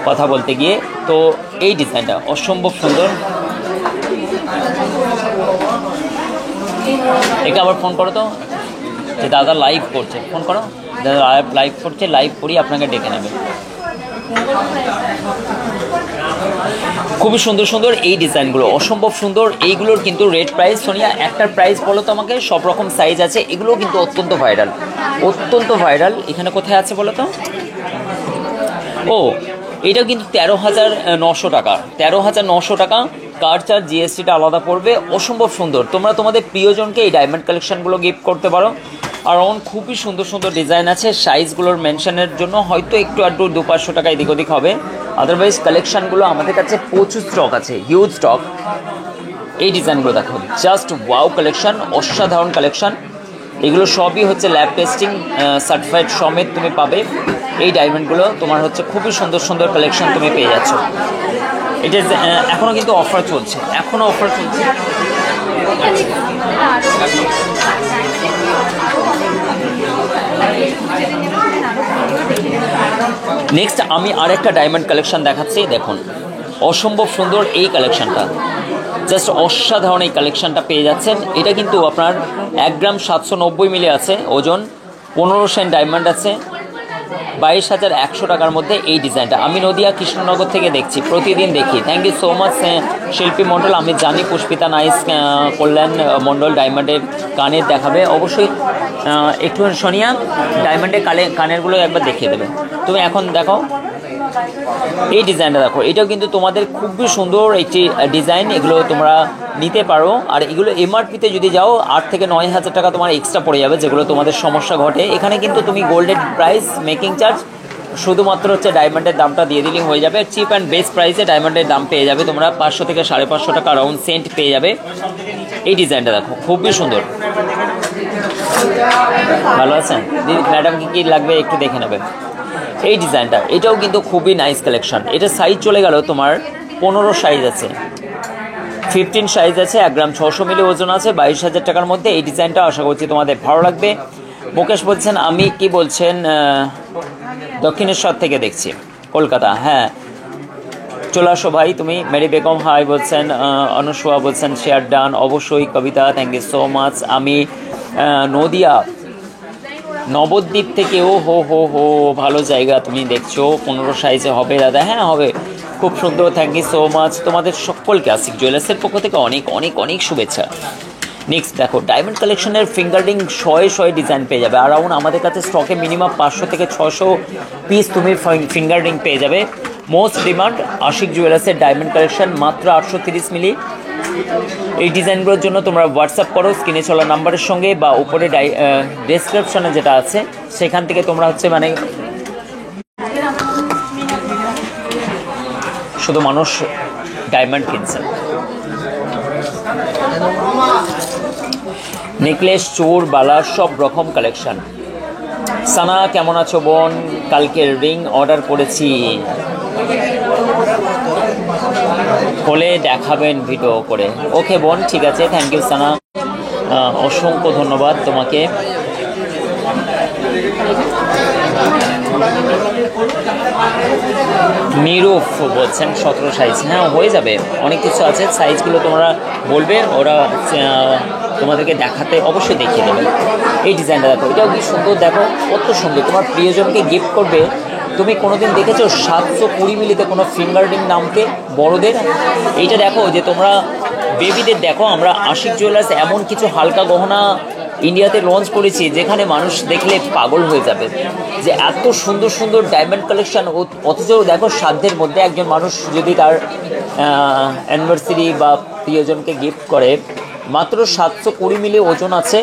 কথা বলতে গিয়ে। তো এই ডিজাইনটা অসম্ভব সুন্দর। একে আবার ফোন করো তো, যে দাদা লাইভ করছে, ফোন করো, দাদা লাইভ করছে, লাইভ করি আপনাকে ডেকে নেবে। খুবই সুন্দর সুন্দর এই ডিজাইনগুলো, অসম্ভব সুন্দর। এইগুলোর কিন্তু রেট প্রাইস, সোনিয়া একটার প্রাইস বলো তো আমাকে। সব রকম সাইজ আছে, এগুলো কিন্তু অত্যন্ত ভাইরাল, অত্যন্ত ভাইরাল। এখানে কোথায় আছে বলো তো? ও, এটা কিন্তু 13,900 টাকা, 13,900 টাকা। কার চার্জ, জিএসটিটা আলাদা পড়বে। অসম্ভব সুন্দর। তোমরা তোমাদের প্রিয়জনকে এই ডায়মন্ড কালেকশানগুলো গিফট করতে পারো। আর খুবই সুন্দর সুন্দর ডিজাইন আছে। সাইজগুলোর মেনশনের জন্য হয়তো একটু আধটু 200-500 টাকা এদিক ওদিক হবে, আদারওয়াইজ কালেকশানগুলো আমাদের কাছে প্রচুর স্টক আছে, হিউজ স্টক। এই ডিজাইনগুলো দেখো, জাস্ট ওয়াও কালেকশান, অসাধারণ কালেকশান। এগুলো সবই হচ্ছে ল্যাব টেস্টিং সার্টিফাইড সমেত তুমি পাবে। এই ডায়মন্ডগুলো তোমার হচ্ছে খুবই সুন্দর সুন্দর কালেকশান তুমি পেয়ে যাচ্ছ। এটা এখনও কিন্তু অফার চলছে, এখনও অফার চলছে। নেক্সট আমি আরেকটা ডায়মন্ড কালেকশান দেখাচ্ছি, দেখুন অসম্ভব সুন্দর এই কালেকশানটা, জাস্ট অসাধারণ এই কালেকশানটা পেয়ে যাচ্ছেন। এটা কিন্তু আপনার 1 গ্রাম 790 মিলি আছে ওজন, 15 সেন্ট ডায়মন্ড আছে, 22,100 টাকার মধ্যে এই ডিজাইনটা। আমি নদিয়া কৃষ্ণনগর থেকে দেখছি, প্রতিদিন দেখি। থ্যাংক ইউ সো মাচ শিল্পী মণ্ডল। আমি জানি পুষ্পিতা নাইস, কল্যাণ মণ্ডল ডায়মন্ডের কানের দেখাবে অবশ্যই। একটু সোনিয়া ডায়মন্ডের কানেরগুলো একবার দেখিয়ে দেবে তুমি। এখন দেখো এই ডিজাইনটা, দেখো এটাও কিন্তু তোমাদের খুবই সুন্দর একটি ডিজাইন। এগুলো তোমরা নিতে পারো। আর এগুলো এমআরপিতে যদি যাও 8 থেকে 9,000 টাকা তোমার এক্সট্রা পড়ে যাবে, যেগুলো তোমাদের সমস্যা ঘটে। এখানে কিন্তু তুমি গোল্ডের প্রাইস, মেকিং চার্জ, শুধুমাত্র হচ্ছে ডায়মন্ডের দামটা দিয়ে দিলেই হয়ে যাবে। চিপ অ্যান্ড বেস্ট প্রাইসে ডায়মন্ডের দাম পেয়ে যাবে তোমরা, 500 থেকে 550 টাকা রাউন্ড সেন্ট পেয়ে যাবে। এই ডিজাইনটা দেখো, খুবই সুন্দর। ভালো আছেন ম্যাডাম? কী লাগবে একটু দেখে নেবে। এই ডিজাইনটা, এটাও কিন্তু খুবই নাইস কালেকশন। এটা সাইজ চলে গেল তোমার 15 সাইজ আছে, 15 সাইজ আছে, 1 গ্রাম 600 মিলি ওজন আছে, 22,000 টাকার মধ্যে। এই ডিজাইনটা আশা করছি তোমাদের ভালো লাগবে। মুকেশ বলছেন আমি কি বলছেন দক্ষিণেশ্বর থেকে দেখছি, কলকাতা। হ্যাঁ চলে আসো ভাই তুমি। মেরি বেগম হাই বলছেন, অনুসুয়া বলছেন শেয়ার ডান, অবশ্যই। কবিতা থ্যাংক ইউ সো মাচ। আমি নদিয়া নবদ্বীপ থেকে, ও হো হো হো ভালো জায়গা তুমি দেখছো, 15 সাইজে হবে দাদা? হ্যাঁ হবে, খুব সুন্দর, থ্যাংক ইউ সো মাচ। তোমাদের সকলকে আশিক জুয়েলার্সের পক্ষ থেকে অনেক অনেক অনেক শুভেচ্ছা। নেক্সট দেখো ডায়মন্ড কালেকশনের ফিঙ্গারিং শয়ে ডিজাইন পেয়ে যাবে। অ্যারাউন্ড আমাদের কাছে স্টকে মিনিমাম 500 থেকে 600 পিস তুমি ফিঙ্গারিং পেয়ে যাবে। মোস্ট ডিমান্ড আশিক জুয়েলার্সের ডায়মন্ড কালেকশন, মাত্র 830 মিলি। এই ডিজাইনগুলোর জন্য তোমরা হোয়াটসঅ্যাপ করো স্ক্রিনে চলা নাম্বারের সঙ্গে, বা উপরে ডেসক্রিপশনে যেটা আছে সেখান থেকে তোমরা মানে শুধু মানুষ ডায়মন্ড কিনছে। নেকলেস, চোর, বালা সব রকম কালেকশন। সানা কেমন আছো বোন? কালকে রিং অর্ডার করেছি, হলে দেখাবেন ভিডিও করে। ওকে বোন, ঠিক আছে, থ্যাংক ইউ সানা, অসংখ্য ধন্যবাদ তোমাকে। মিরুফ বলছেন 17 সাইজ। হ্যাঁ হয়ে যাবে, অনেক কিছু আছে, সাইজগুলো তোমরা বলবে, ওরা তোমাদেরকে দেখাতে অবশ্যই দেখিয়ে দেবে। এই ডিজাইনটা দেখো, এটাও কি সুন্দর, দেখো কত সুন্দর, তোমার প্রিয়জনকে গিফট করবে। তুমি কোনোদিন দেখেছো 720 মিলিতে কোনো ফিঙ্গারিং নামতে বড়দের? এইটা দেখো যে তোমরা বেবিদের দেখো, আমরা আশিক জুয়েলার্স এমন কিছু হালকা গহনা ইন্ডিয়াতে লঞ্চ করেছি যেখানে মানুষ দেখলে পাগল হয়ে যাবে, যে এত সুন্দর সুন্দর ডায়মন্ড কালেকশন। অথচ দেখো সাধ্যের মধ্যে একজন মানুষ যদি তার অ্যানিভার্সারি বা প্রিয়জনকে গিফট করে, মাত্র 720 মিলি ওজন আছে,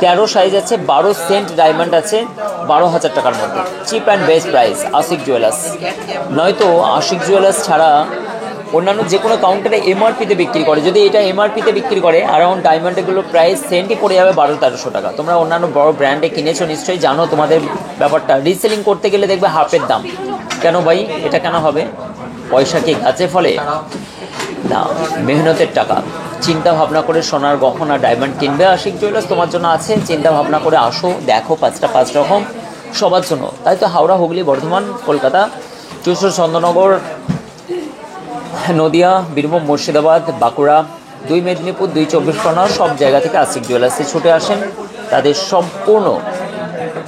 13 সাইজ আছে, 12 সেন্ট ডায়মন্ড আছে, 12,000 টাকার মধ্যে। Cheap and best price Ashik jewellers. নয়তো আশিক জুয়েলার্স ছাড়া অন্যান্য যে কোনো কাউন্টারে এমআরপিতে বিক্রি করে, যদি এটা এমআরপিতে বিক্রি করে অ্যারাউন্ড ডায়মন্ডগুলো প্রাইস সেন্টই পড়ে যাবে 1200-1300 টাকা। তোমরা অন্যান্য বড় ব্র্যান্ডে কিনেছো নিশ্চয়ই জানো তোমাদের ব্যাপারটা। রিসেলিং করতে গেলে দেখবে হাফের দাম। কেন ভাই এটা কেন হবে? পয়সা কি গাছে ফলে? না, মেহনতের টাকা। চিন্তা ভাবনা করে সোনার গহনা ডায়মন্ড কিনবে, আশিক জুয়েলার্স তোমার জন্য আছে। চিন্তা ভাবনা করে আসো, দেখো 5 রকম সবার জন্য। তাই তো হাওড়া, হুগলি, বর্ধমান, কলকাতা, যশোর, চন্দ্রনগর, নদিয়া, বীরভূম, মুর্শিদাবাদ, বাঁকুড়া, 2 মেদিনীপুর, 2 চব্বিশ পরগনা, সব জায়গা থেকে আশিক জুয়েলার্সে ছুটে আসেন। তাদের সম্পূর্ণ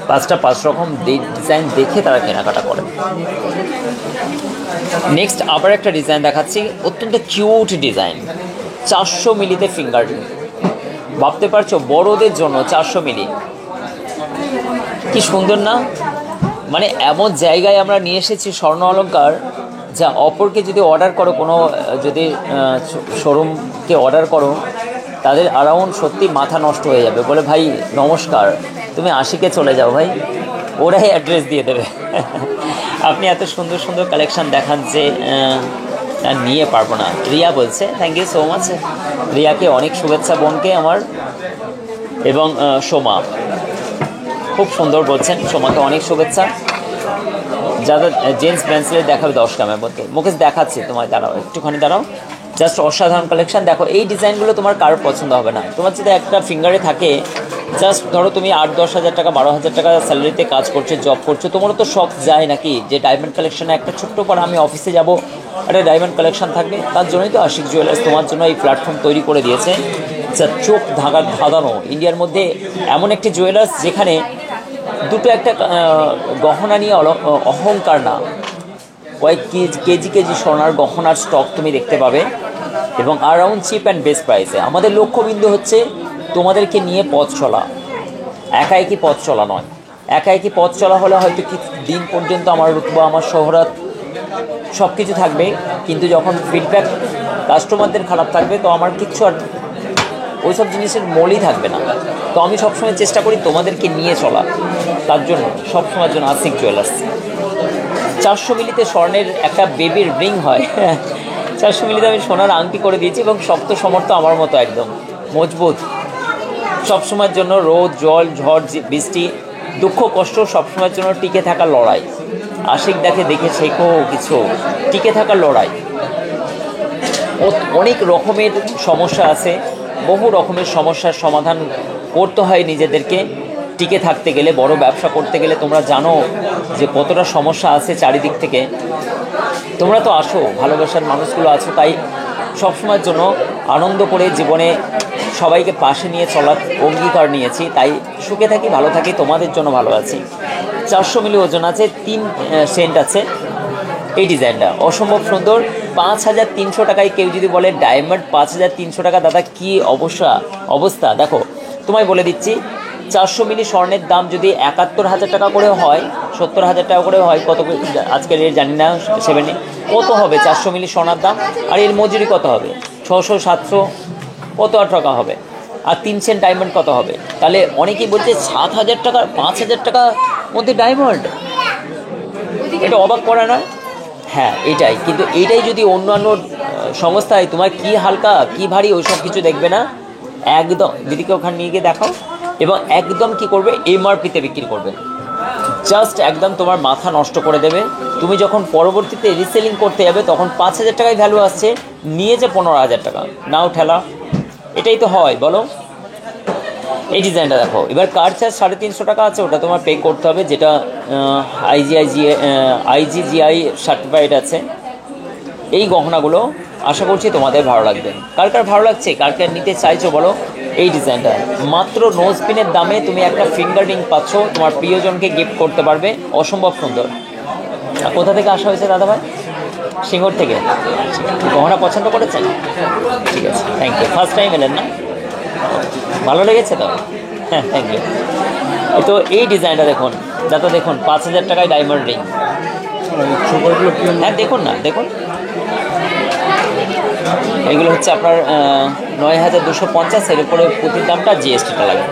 5 রকম ডিজাইন দেখে তারা কেনাকাটা করেন। নেক্সট আবার একটা ডিজাইন দেখাচ্ছি, অত্যন্ত কিউট ডিজাইন, 400 মিলিতে ফিঙ্গারিং। ভাবতে পারছো বড়দের জন্য 400 মিলি, কি সুন্দর না? মানে এমন জায়গায় আমরা নিয়ে এসেছি স্বর্ণ অলংকার, যা অপরকে যদি অর্ডার করো, কোনো যদি শোরুমকে অর্ডার করো, তাদের অ্যারাউন্ড সত্যি মাথা নষ্ট হয়ে যাবে, বলে ভাই নমস্কার তুমি আশিকে চলে যাও ভাই, ওরাই অ্যাড্রেস দিয়ে দেবে। আপনি এত সুন্দর সুন্দর কালেকশান দেখান যে নিয়ে পারবো না। রিয়া বলছে, থ্যাংক ইউ সো মাচ রিয়াকে, অনেক শুভেচ্ছা বোনকে আমার। এবং সোমা খুব সুন্দর বলছেন, সোমাকে অনেক শুভেচ্ছা। যারা জেন্টস ব্যান্সলেট দেখাবে 10 গ্রামের মধ্যে। মুকেশ দেখাচ্ছি তোমায়, দাঁড়াও একটুখানি দাঁড়াও, জাস্ট অসাধারণ কালেকশান। দেখো এই ডিজাইনগুলো তোমার কারোর পছন্দ হবে না। তোমার যদি একটা ফিঙ্গারে থাকে, জাস্ট ধরো তুমি 8-10 হাজার টাকা 12,000 টাকা স্যালারিতে কাজ করছো, জব করছো, তোমারও তো শখ যায় নাকি যে ডায়মন্ড কালেকশানে একটা ছোট্ট পর আমি অফিসে যাব, একটা ডায়মন্ড কালেকশান থাকবে। তার জন্যই তো আশিক জুয়েলার্স তোমার জন্য এই প্ল্যাটফর্ম তৈরি করে দিয়েছে, যা চোখ ধাঁধানো ইন্ডিয়ার মধ্যে এমন একটি জুয়েলার্স যেখানে দুটো একটা গহনা নিয়ে অহংকার না, কয়েক কেজি সোনার গহনার স্টক তুমি দেখতে পাবে, এবং অ্যারাউন্ড চিপ অ্যান্ড বেস্ট প্রাইসে। আমাদের লক্ষ্যবিন্দু হচ্ছে তোমাদেরকে নিয়ে পথ চলা, একাই পথ চলা নয়। একাই পথ চলা হলে হয়তো কি দিন পর্যন্ত আমার রুতবা, আমার শহরত সব কিছু থাকবে, কিন্তু যখন ফিডব্যাক কাস্টমারদের খারাপ থাকবে, তো আমার কিচ্ছু আর ওই সব জিনিসের মূলই থাকবে না। তো আমি সবসময় চেষ্টা করি তোমাদেরকে নিয়ে চলা, তার জন্য সবসময়ের জন্য আশিক জুয়েলার্স। 400 মিলিতে স্বর্ণের একটা বেবির রিং হয়, 400 মিলিতে আমি সোনার আংটি করে দিয়েছি, এবং শক্ত সমর্থ আমার মতো একদম মজবুত, সবসময়ের জন্য রোদ, জল, ঝড়, বৃষ্টি, দুঃখ, কষ্ট সবসময়ের জন্য টিকে থাকার লড়াই। আশিক দেখে শেখো কিছু, টিকে থাকার লড়াই। অনেক রকমের সমস্যা আছে, বহু রকমের সমস্যার সমাধান করতে হয় নিজেদেরকে টিকে থাকতে গেলে, বড় ব্যবসা করতে গেলে। তোমরা জানো যে কতটা সমস্যা আছে চারিদিক থেকে। তোমরা তো আসো, ভালোবাসার মানুষগুলো আছো, তাই সবসময়ের জন্য আনন্দ করে জীবনে সবাইকে পাশে নিয়ে চলার অঙ্গীকার নিয়েছি। তাই সুখে থাকি, ভালো থাকি, তোমাদের জন্য ভালো আছি। 400 মিলি ওজন আছে, 3 সেন্ট আছে। এই ডিজাইনটা অসম্ভব সুন্দর। 5300 টাকায় কেউ যদি বলে ডায়মন্ড 5300 টাকা, দাদা কী অবস্থা দেখো। তোমায় বলে দিচ্ছি, 400 মিলি স্বর্ণের দাম যদি 71,000 টাকা করে হয়, 70,000 টাকা করে হয়, কত আজকের রেট জানি না, 70 কত হবে 400 মিলি সোনার দাম? আর এর মজুরি কত হবে? 600 700 কত টাকা হবে? আর 3 সেন্ট ডায়মন্ড কত হবে? তাহলে অনেকেই বলছে 7,000 টাকা 5,000 টাকার মধ্যে ডায়মন্ড, এটা অবাক করা নয়? হ্যাঁ এটাই, কিন্তু এইটাই যদি অন্যান্য সংস্থায় তোমার কি হালকা কি ভারী ওই সব কিছু দেখবে না, একদম দিদিকে ওখানে নিয়ে গিয়ে দেখাও, এবং একদম কি করবে, এমআরপিতে বিক্রি করবে। জাস্ট একদম তোমার মাথা নষ্ট করে দেবে। তুমি যখন পরবর্তীতে রিসেলিং করতে যাবে তখন 5,000 টাকায় ভ্যালু আসছে, নিয়েছে 15,000 টাকা, নাও ঠেলা। এটাই তো হয় বলো। এই ডিজাইনটা দেখো, এবার কার চার্জ 350 টাকা আছে, ওটা তোমার পে করতে হবে, যেটা আইজিজিআই সার্টিফাইড আছে। এই গহনাগুলো আশা করছি তোমাদের ভালো লাগবে। কার কার ভালো লাগছে, কার কার নিতে চাইছো বলো। এই ডিজাইনটা মাত্র নোজ পিনের দামে তুমি একটা ফিঙ্গার রিং পাচ্ছ, তোমার প্রিয়জনকে গিফট করতে পারবে, অসম্ভব সুন্দর। আর কোথা থেকে আসা হয়েছে দাদাভাই? সিঙ্গুর থেকে। গহনা পছন্দ করেছেন? ঠিক আছে, থ্যাংক ইউ। ফার্স্ট টাইম এলেন না? ভালো লেগেছে তো? হ্যাঁ, থ্যাংক ইউ। তো এই ডিজাইনটা দেখুন দাদা, দেখুন 5,000 টাকায় ডায়মন্ড রিং। হ্যাঁ দেখুন না, দেখুন এগুলো হচ্ছে আপনার 9,250, এর উপরে প্রতির দামটা জিএসটিটা লাগে।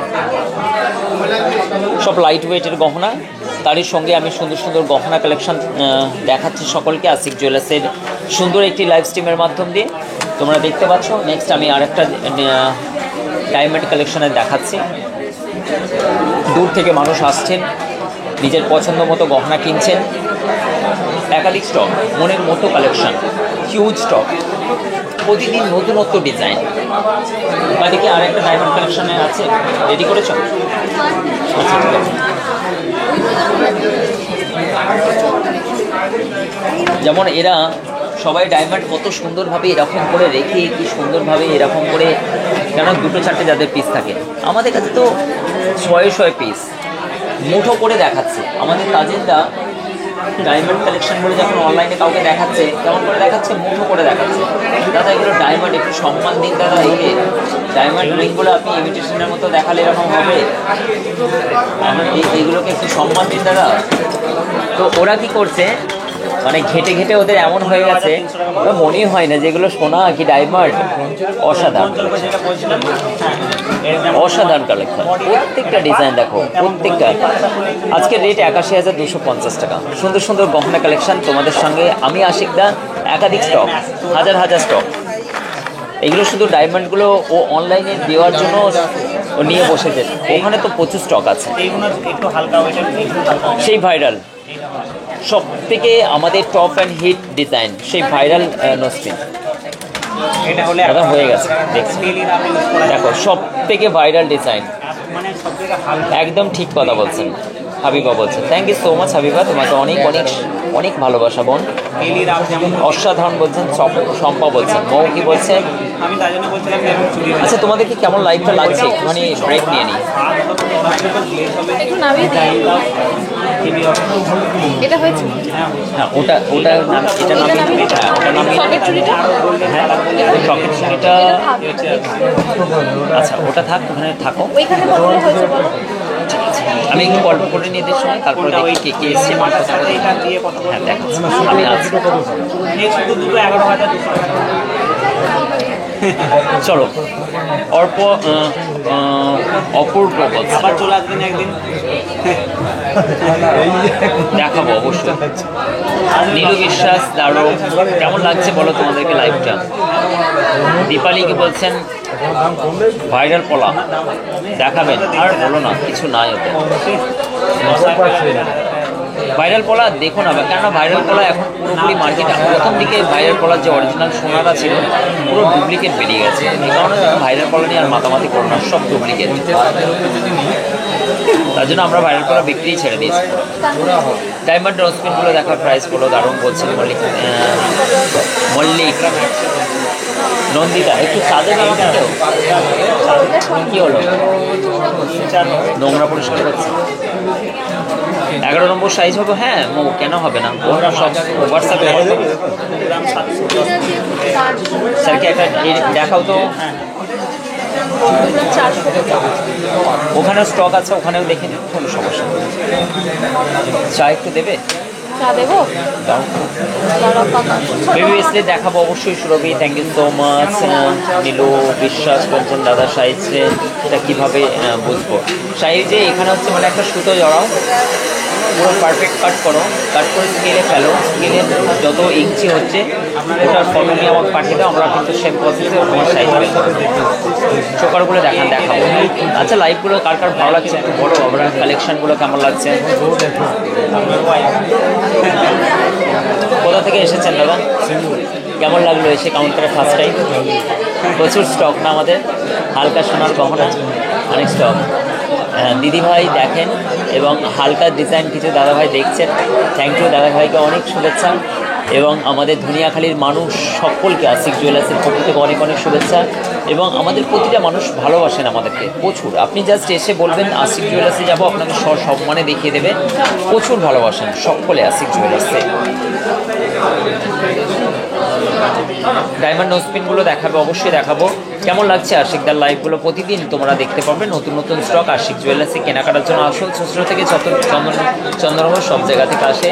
সব লাইট ওয়েটের গহনা, তারই সঙ্গে আমি সুন্দর সুন্দর গহনা কালেকশন দেখাচ্ছি সকলকে আশিক জুয়েলার্সের সুন্দর একটি লাইভ স্ট্রিমের মাধ্যম দিয়ে। তোমরা দেখতে পাচ্ছ। নেক্সট আমি আরেকটা ডায়মন্ড কালেকশনে দেখাচ্ছি। দূর থেকে মানুষ আসছেন, নিজের পছন্দ মতো গহনা কিনছেন। একাধিক স্টক, মনের মতো কালেকশন, হিউজ স্টক, প্রতিদিন নতুনত্ব ডিজাইন। বাড়িতে আরেকটা ডায়মন্ড কালেকশনে আছে, রেডি করেছ? আচ্ছা ঠিক আছে। যেমন এরা সবাই ডায়মন্ড কত সুন্দরভাবে এরকম করে রেখে, কি সুন্দরভাবে এরকম করে, কেন 2-4টে যাদের পিস থাকে, আমাদের কাছে তো 100 পিস মুঠো করে দেখাচ্ছে। আমাদের তাজেলদা ডায়মন্ড কালেকশন করে যখন অনলাইনে কাউকে দেখাচ্ছে, কেমন করে দেখাচ্ছে, মুঠো করে দেখাচ্ছে। দাদা এগুলো ডায়মন্ড, একটু সম্মান দিন দাদা। এই ডায়মন্ড রিংগুলো আপনি ইমিটেশনের মতো দেখালে এরকম হবে, এইগুলোকে একটু সম্মান দিন দাদা। তো ওরা কি করছে, মানে ঘেটে ঘেটে ওদের এমন হয়ে গেছে, ওরা মনেই হয় না যেগুলো সোনা কি ডায়মন্ড। অসাধারণ অসাধারণ কালেকশন, প্রত্যেকটা ডিজাইন দেখো, প্রত্যেকটা। আজকের রেট 81,250 টাকা। সুন্দর সুন্দর গহনা কালেকশন তোমাদের সঙ্গে আমি আশিকদা, একাধিক স্টক, হাজার হাজার স্টক। এগুলো শুধু ডায়মন্ডগুলো ও অনলাইনে দেওয়ার জন্য ও নিয়ে বসেছে, ওখানে তো প্রচুর স্টক আছে। সেই ভাইরাল সব থেকে আমাদের টপ অ্যান্ড হিট ডিজাইন, সেই ভাইরাল নোস্পিন এটা হলে দাদা হয়ে গেছে। দেখছি দেখো, সব থেকে ভাইরাল ডিজাইন, একদম ঠিক কথা বলছেন হাবিবা বলছেন। Thank you so much Habiba, তোমাকে অনেক অনেক অনেক ভালোবাসা বোন। অসাধারণ বলছেন শম্পা বলছেন, মৌ কি বলছেন? আমি তার জন্য বলছিলাম আচ্ছা তোমাদেরকে কেমন লাইভটা লাগছে, একটুখানি ব্রেক নিয়ে নিই। একটু নামিয়ে দিই। এটা হয়েছে? হ্যাঁ ওটা এটা নামিয়ে, হ্যাঁ ওটা নামিয়ে, সকেট চুড়িটা? হ্যাঁ সকেট চুড়িটা, আচ্ছা ওটা থাক, ওখানে থাকো। ওইখানে কত হয়েছে বলো? আমি একটু গল্প করে নিয়ে দেখছি, তারপরে দেখি কে কে এসছে মার কথা বলে। এটা দিয়ে কথা হ্যাঁ দেখাচ্ছি আমি আছি। নেক্সট দুটো 11,200 টাকা। চলো অপূর্ব বলছে, আবার চলে আসবেন একদিন, দেখাবো অবশ্যই। নীলু বিশ্বাস, দারুণ, কেমন লাগছে বলো তোমাদেরকে লাইভটা? দীপালি কি বলছেন, ভাইরাল পলা দেখাবেন? আর বলো না, কিছু নাই ওতে। ভাইরাল পলা দেখো না, কেননা ভাইরাল পলা এখন পুরোপুরি মার্কেটে, প্রথম দিকে ভাইরাল পলার যে অরিজিনাল সোনাটা ছিল পুরো ডুপ্লিকেট বেরিয়ে গেছে। এই কারণে ভাইরাল পলা নিয়ে আর মাতামাতি করো না, সব ডুপ্লিকেট। তার জন্য আমরা ভাইরাল পলা বিক্রি ছেড়ে দিয়েছি। ডায়মন্ড রসপিনগুলো দেখার প্রাইসগুলো দারুণ বলছেন মল্লিক। নন্দিতা একটু সাজে নামাতে কি হলো, নোংরা পরিষ্কার করছে। 11 নম্বর সাইজ হবে, হ্যাঁ মো কেন হবে না, ওরা সব হোয়াটসঅ্যাপে স্যারকে একটা দেখাও তো। ওখানে স্টক আছে, ওখানেও দেখে নিন, কোনো সমস্যা নেই। চা একটু দেবে? প্রিভিয়াসলি দেখাবো অবশ্যই Surabhi, thank you so much. Nilu Biswas বলছেন দাদা সাইজে এটা কীভাবে বুঝবো? সাইজে এখানে হচ্ছে মানে একটা সুতো জড়াও, পুরো পারফেক্ট কাট করো, কাট করে স্কেলে ফেলো, স্কেলে যত ইঞ্চি হচ্ছে ওটার ফটো নিয়ে আমাকে পাঠিয়ে দাও, আমরা কিন্তু সেম প্রসেসে তোমার সাইজ বের করবো। চোকারগুলো দেখাবো। আচ্ছা লাইভগুলো কার কার ভালো লাগছে একটু বলো, আমরা কালেকশানগুলো কেমন লাগছে? কোথা থেকে এসেছেন দাদা? কেমন লাগলো এসে কাউন্টারে ফার্স্ট টাইম? প্রচুর স্টক না আমাদের, হালকা সোনার গহনা অনেক স্টক। দিদিভাই দেখেন এবং হালকা ডিজাইন কিছু দাদাভাই দেখছেন, থ্যাংক ইউ দাদাভাইকে অনেক শুভেচ্ছা। এবং আমাদের ধনিয়াখালীর মানুষ সকলকে আশিক জুয়েলার্সের পক্ষ থেকে অনেক অনেক শুভেচ্ছা। এবং আমাদের প্রতিটা মানুষ ভালোবাসেন আমাদেরকে প্রচুর। আপনি জাস্ট এসে বলবেন আশিক জুয়েলার্সে যাবো, আপনাকে সম্মানে দেখিয়ে দেবে, প্রচুর ভালোবাসেন সকলে আশিক জুয়েলার্সে। ডায়মন্ড নোজপিনগুলো দেখাবে, অবশ্যই দেখাবো। কেমন লাগছে আশিকদার লাইভগুলো? প্রতিদিন তোমরা দেখতে পাবে নতুন নতুন স্টক। আশিক জুয়েলার্সে কেনাকাটার জন্য আসো, ছোটো থেকে চন্দ্রনগর সব জায়গা থেকে আসে।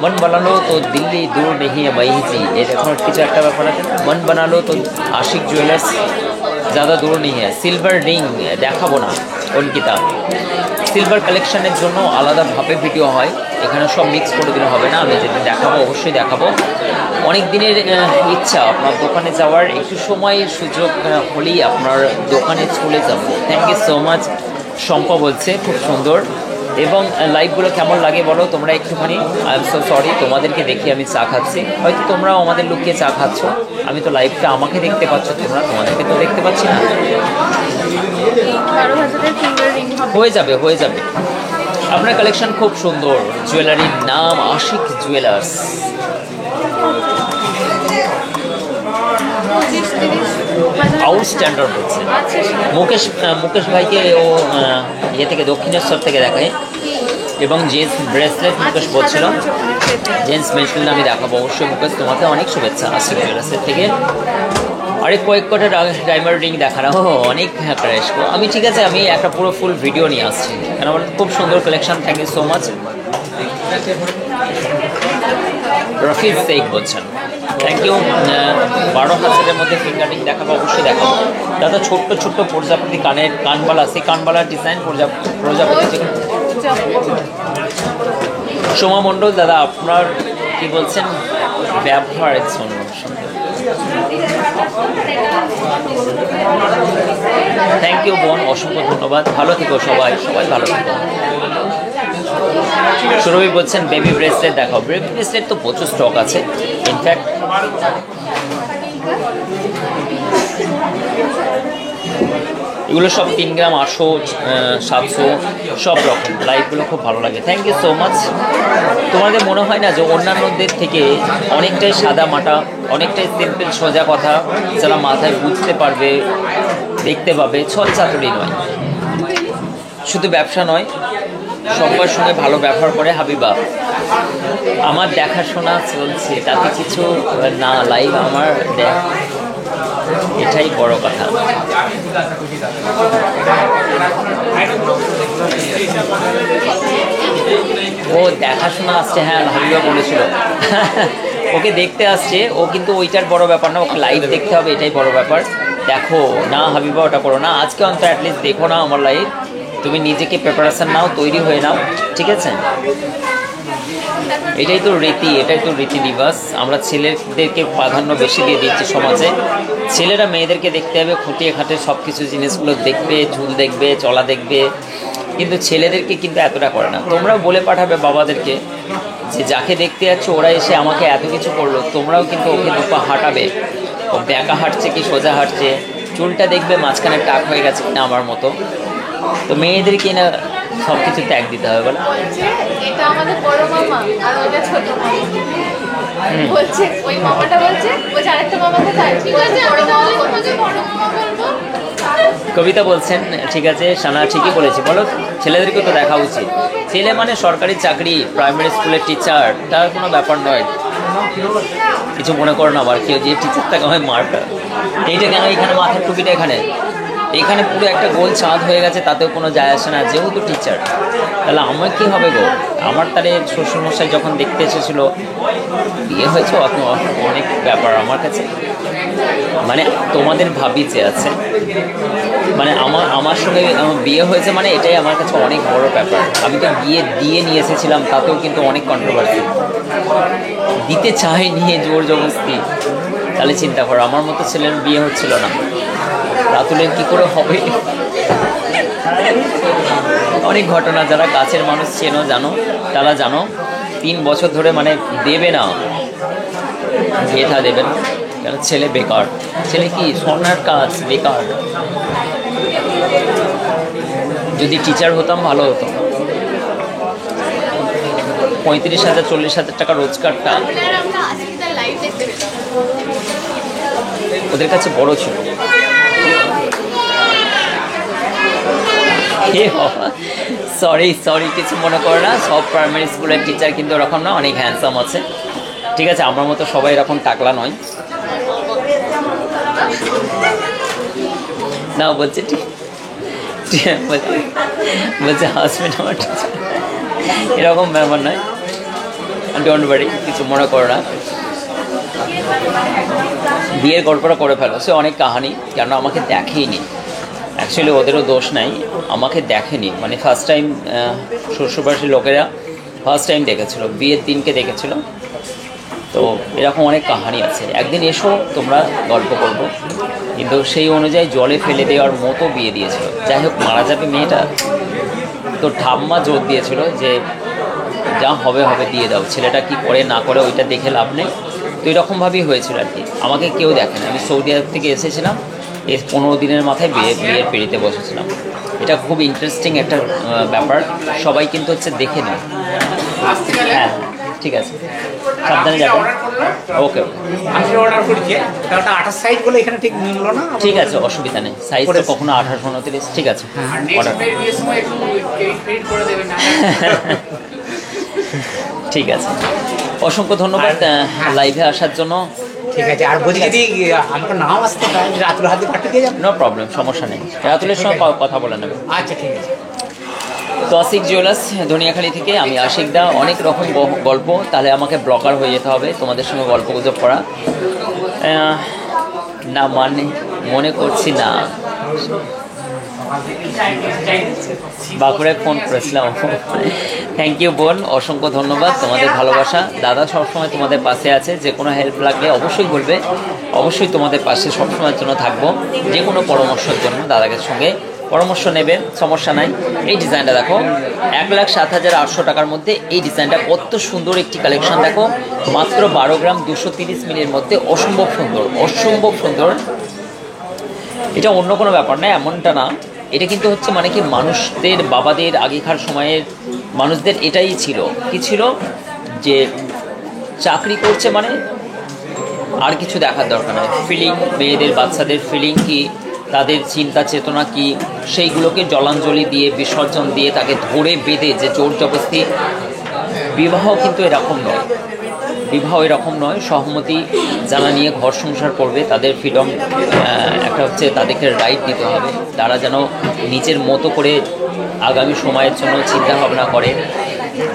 মন বানালো তো দিল্লি দূর নেহি মাইজি, এর এখন কিছু একটা ব্যাপার আছে না, মন বানালো তো আশিক জুয়েলার্স ज़्यादा दूर नहीं है। सिल्वर रिंग দেখাবো না অঙ্কিতা, সিলভার কালেকশনের জন্য আলাদাভাবে ভিডিও হয়, এখানে সব মিক্স করে দিলে হবে না। আমি যেটা দেখাবো অবশ্যই দেখাবো। অনেক দিনের ইচ্ছা আপনার দোকানে যাওয়ার, একটু সময় সুযোগ হলেই আপনার দোকানে চলে যাব। Thank you so much. Shampa বলছে খুব সুন্দর। এবং লাইভগুলো কেমন লাগে বলো তোমরা একটুখানি। আই এম সো সরি, তোমাদেরকে দেখি আমি চা খাচ্ছি, হয়তো তোমরাও আমাদের লুকিয়ে চা খাচ্ছ। আমি তো লাইভটা আমাকে দেখতে পাচ্ছ, তোমরা তোমাদেরকে তো দেখতে পাচ্ছি না। হয়ে যাবে হয়ে যাবে। আপনার কালেকশন খুব সুন্দর। জুয়েলারির নাম আশিক জুয়েলার্স। আউটস্ট্যান্ডার্ড হচ্ছে মুকেশ ভাইকে ও ইয়ে থেকে দক্ষিণেশ্বর থেকে দেখায়। এবং জেন্টস ব্রেসলেট মুকেশ বলছিল, জেন্টস ব্রেসলেট আমি দেখাবো অবশ্যই। মুকেশ তোমাকে অনেক শুভেচ্ছা আশিক জুয়েলার্সের থেকে। আরেক কয়েক কটা ডায়মন্ড রিং দেখানো অনেক ক্রাশ। আমি ঠিক আছে, আমি একটা পুরো ফুল ভিডিও নিয়ে আসছি, কেন বলেন খুব সুন্দর collection. Thank you so much. Rafiz Sheikh বলছেন থ্যাংক ইউ। 12,000-এর মধ্যে ফিঙ্গার রিং দেখাবো অবশ্যই দেখাবো দাদা। ছোট্ট ছোট্ট প্রজাপতি কানের কানবালা, সেই কানবালার ডিজাইন প্রজাপতি। সোমা মণ্ডল দাদা আপনার কি বলছেন ব্যবহার থ্যাংক ইউ বোন, অসংখ্য ধন্যবাদ। ভালো থেকো সবাই, সবাই ভালো থেকো। সুরভি বলছেন বেবি ব্রেসলেট দেখাও। বেবি ব্রেসলেট তো প্রচুর স্টক আছে ইনফ্যাক্ট। এগুলো সব 3 গ্রাম 800 700 সব রকম। লাইভগুলো খুব ভালো লাগে, থ্যাংক ইউ সো মাচ। তোমাদের মনে হয় না যে অন্যান্যদের থেকে অনেকটাই সাদা মাটা, অনেকটাই সিম্পল সোজা কথা, যারা মাথায় বুঝতে পারবে, দেখতে পাবে, ছল চাতুরি নয়, শুধু ব্যবসা নয়, সবার সঙ্গে ভালো ব্যবহার করে। হাবিবা আমার দেখাশোনা চলছে, তাতে কিছু না, লাইভ আমার দেখ, এটাই বড় কথা। ও দেখাশোনা আসছে, হ্যাঁ হাবিবা বলেছিল ওকে দেখতে আসছে, ও কিন্তু ওইটার বড় ব্যাপার না, ওকে লাইভ দেখতে হবে, এটাই বড় ব্যাপার। দেখো না হাবিবা, ওটা করো না, আজকে অন্তত অ্যাটলিস্ট দেখো না আমার লাইভ। তুমি নিজেকে প্রিপারেশন নাও, তৈরি হয়ে নাও, ঠিক আছে? এটাই তো রীতি, এটাই তো রীতি নিবাস। আমরা ছেলেদেরকে প্রাধান্য বেশি দিয়ে দিচ্ছি সমাজে। ছেলেরা মেয়েদেরকে দেখতে হবে, খুঁটিয়ে খাটে সব কিছু জিনিসগুলো দেখবে, চুল দেখবে, চলা দেখবে, কিন্তু ছেলেদেরকে কিন্তু এতটা করে না। তোমরাও বলে পাঠাবে বাবাদেরকে যে যাকে দেখতে যাচ্ছ ওরা এসে আমাকে এত কিছু করলো, তোমরাও কিন্তু ওকে দুপা হাঁটাবে। ও ব্যাকা হাঁটছে কি সোজা হাঁটছে, চুলটা দেখবে মাঝখানে টাক হয়ে গেছে কিনা আমার মতো। তো মেয়েদেরকে না সব কিছু ত্যাগ দিতে হবে বলে। এটা আমাদের বড় মামা আর ওটা ছোট মামা। বলছে ওই মামাটা বলছে আরেকটা মামা কোথায়? ঠিক আছে আমি তাহলে তোমাকে বড় মামা বলবো। কবিতা বলছেন ঠিক আছে, সানা ঠিকই বলেছে। বলো ছেলেদেরকে তো দেখা উচিত। ছেলে মানে সরকারি চাকরি, প্রাইমারি স্কুলের টিচার, তার কোনো ব্যাপার নয়। কিছু মনে করো না আবার কেউ যে টিচারটাকে হয় মারটা। এইটা কেন এখানে মাথার টুপিটা এখানে পুরো একটা গোল চাঁদ হয়ে গেছে, তাতেও কোনো যায় আসে না, যেহেতু টিচার। তাহলে আমার কী হবে গো? আমার তাহলে শ্বশুরমশাই যখন দেখতে এসেছিলো, বিয়ে হয়েছে অনেক ব্যাপার আমার কাছে। মানে তোমাদের ভাবি যে আছে, মানে আমার সঙ্গে বিয়ে হয়েছে মানে এটাই আমার কাছে অনেক বড় ব্যাপার। আমি তো বিয়ে দিয়ে নিয়ে এসেছিলাম, তাতেও কিন্তু অনেক কন্ট্রোভার্সি। দিতে চাই নিয়ে জোর জবরদস্তি, তাহলে চিন্তা করো আমার মতো ছেলের বিয়ে হচ্ছিল না, রাতুলের কী করে হবে? অনেক ঘটনা, যারা কাছের মানুষ চেনো জানো, তারা জানো 3 বছর ধরে মানে দেবে না, বিয়েটা দেবে না, কেন ছেলে বেকার। ছেলে কি স্বর্ণার কাজ, বেকার। যদি টিচার হতাম ভালো হতো। 35,000 40,000 টাকা রোজগারটা ওদের কাছে বড় ছিল। সরি কিছু মনে করো না, সব প্রাইমারি স্কুলের টিচার কিন্তু এরকম না, অনেক হ্যান্ডসাম আছে। ঠিক আছে, আমার মতো সবাই এরকম টাকলা নয়। না বলছে বলছে হাজবেন্ড আমার টিচার, এরকম ব্যাপার নয়। ডোন্ট ওয়ারি, কিছু মনে করো না। বিয়ের গল্পটা করে ফেলো, সে অনেক কাহানি, কেন আমাকে দেখেইনি। অ্যাকচুয়ালি ওদেরও দোষ নাই, আমাকে দেখেনি। মানে ফার্স্ট টাইম শ্বশুরবাড়ির লোকেরা ফার্স্ট টাইম দেখেছিল, বিয়ের দিনকে দেখেছিল। তো এরকম অনেক কাহানি আছে, একদিন এসো তোমরা, গল্প করবো। কিন্তু সেই অনুযায়ী জলে ফেলে দেওয়ার মতো বিয়ে দিয়েছিল। যাই হোক, মারা যাবে মেয়েটা, তো ঠাম্মা জোর দিয়েছিল যে যা হবে হবে দিয়ে দাও, ছেলেটা কি করে না করে ওইটা দেখে লাভ নেই। তো এরকমভাবেই হয়েছিল আর কি। আমাকে কেউ দেখে না, আমি সৌদি আরব থেকে এসেছিলাম, 15 দিনের মাথায় বিয়ের পেড়িতে বসেছিলাম। এটা খুব ইন্টারেস্টিং একটা ব্যাপার, সবাই কিন্তু হচ্ছে দেখে নেয়। হ্যাঁ ঠিক আছে, সাবধানে যাবেন। ওকে আমি অর্ডার করেছি, ওটা 28 সাইজ বলে এখানে ঠিক মিললো না। ঠিক আছে, অসুবিধা নেই, সাইজ তো কখনো 28 29, ঠিক আছে। অর্ডার ঠিক আছে, অসংখ্য ধন্যবাদ লাইভে আসার জন্য। ঠিক আছে, আর বলি যদি আমাকে নাও আসতে পারে, রাতুল হাতে পাঠিয়ে দিয়ে যাবেন। নো প্রবলেম, সমস্যা নেই, রাতুলের সঙ্গে কথা বলে নেবে। আচ্ছা ঠিক আছে। তো আশিক জুয়েলার্স ধনিয়াখালী থেকে আমি আশিক দা। অনেক রকম গল্প, তাহলে আমাকে ব্লকার হয়ে যেতে হবে তোমাদের সঙ্গে গল্প গুজব করা। না মানে মনে করছি না, বাঁকুড়ায় ফোন করেছিলাম। থ্যাংক ইউ বোন, অসংখ্য ধন্যবাদ, তোমাদের ভালোবাসা। দাদা সবসময় তোমাদের পাশে আছে, যে কোনো হেল্প লাগলে অবশ্যই বলবে, অবশ্যই তোমাদের পাশে সবসময়ের জন্য থাকবো। যে কোনো পরামর্শের জন্য দাদাকে সঙ্গে পরামর্শ নেবেন, সমস্যা নাই। এই ডিজাইনটা দেখো, 1,07,800 টাকার মধ্যে এই ডিজাইনটা কত সুন্দর একটি কালেকশন। দেখো মাত্র 12 গ্রাম 230 মিলির মধ্যে, অসম্ভব সুন্দর, অসম্ভব সুন্দর। এটা অন্য কোনো ব্যাপার না, এমনটা না। এটা কিন্তু হচ্ছে মানে কি মানুষদের, বাবাদের আগেকার সময়ের মানুষদের এটাই ছিল, কি ছিল যে চাকরি করছে মানে আর কিছু দেখার দরকার নয়। ফিলিং, মেয়েদের বাচ্চাদের ফিলিং কি, তাদের চিন্তা চেতনা কি, সেইগুলোকে জলাঞ্জলি দিয়ে, বিসর্জন দিয়ে, তাকে ধরে বেঁধে যে জোর জবরদস্তি। বিবাহ কিন্তু এরকম নয়, বিবাহ এরকম নয়। সহমতি যারা নিয়ে ঘর সংসার করবে তাদের ফ্রিডম, একটা হচ্ছে তাদেরকে রাইট দিতে হবে। তারা যেন নিজের মতো করে আগামী সময়ের জন্য চিন্তা ভাবনা করে,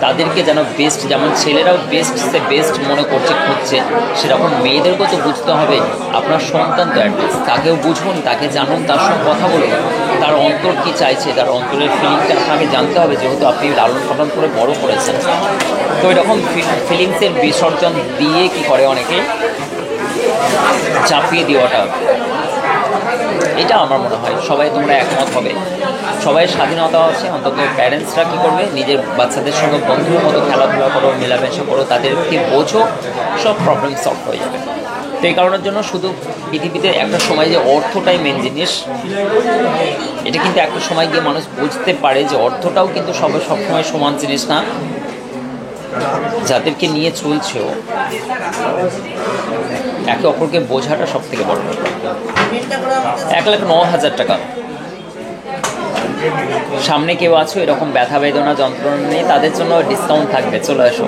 তাদেরকে যেন বেস্ট, যেমন ছেলেরাও বেস্ট সে বেস্ট মনে করছে, খুঁজছে, সেরকম মেয়েদেরকেও তো বুঝতে হবে। আপনার সন্তান তো অ্যাটলিস্ট তাকেও বুঝুন, তাকে জানুন, তার সঙ্গে কথা বলুন, তার অন্তর কী চাইছে, তার অন্তরের ফিলিংটা আপনাকে জানতে হবে, যেহেতু আপনি লালন পালন করে বড় করেছেন। তো এরকম ফিলিংসের বিসর্জন দিয়ে কি করে অনেকে চাপিয়ে দেওয়াটা, এটা আমার মনে হয় সবাই তোমরা একমত হবে। সবাই স্বাধীনতা আছে, অন্তত প্যারেন্টসরা কী করবে, নিজের বাচ্চাদের সঙ্গে বন্ধুর মতো খেলাধুলা করো, মেলামেশা করো, তাদেরকে বোঝো, সব প্রবলেম সলভ হয়ে যাবে। তো এই কারণের জন্য শুধু পৃথিবীতে একটা সময় যে অর্থটাই মেন জিনিস, এটা কিন্তু একটা সময় গিয়ে মানুষ বুঝতে পারে যে অর্থটাও কিন্তু সবসময় সমান জিনিস না। যাদেরকে নিয়ে চলছেও একে অপরকে বোঝাটা সব থেকে বড় ব্যাপার। 1,09,000 টাকা। সামনে কেউ আছো এরকম ব্যথা বেদনা যন্ত্রণা নেই, তাদের জন্য ডিসকাউন্ট থাকবে, চলে আসো,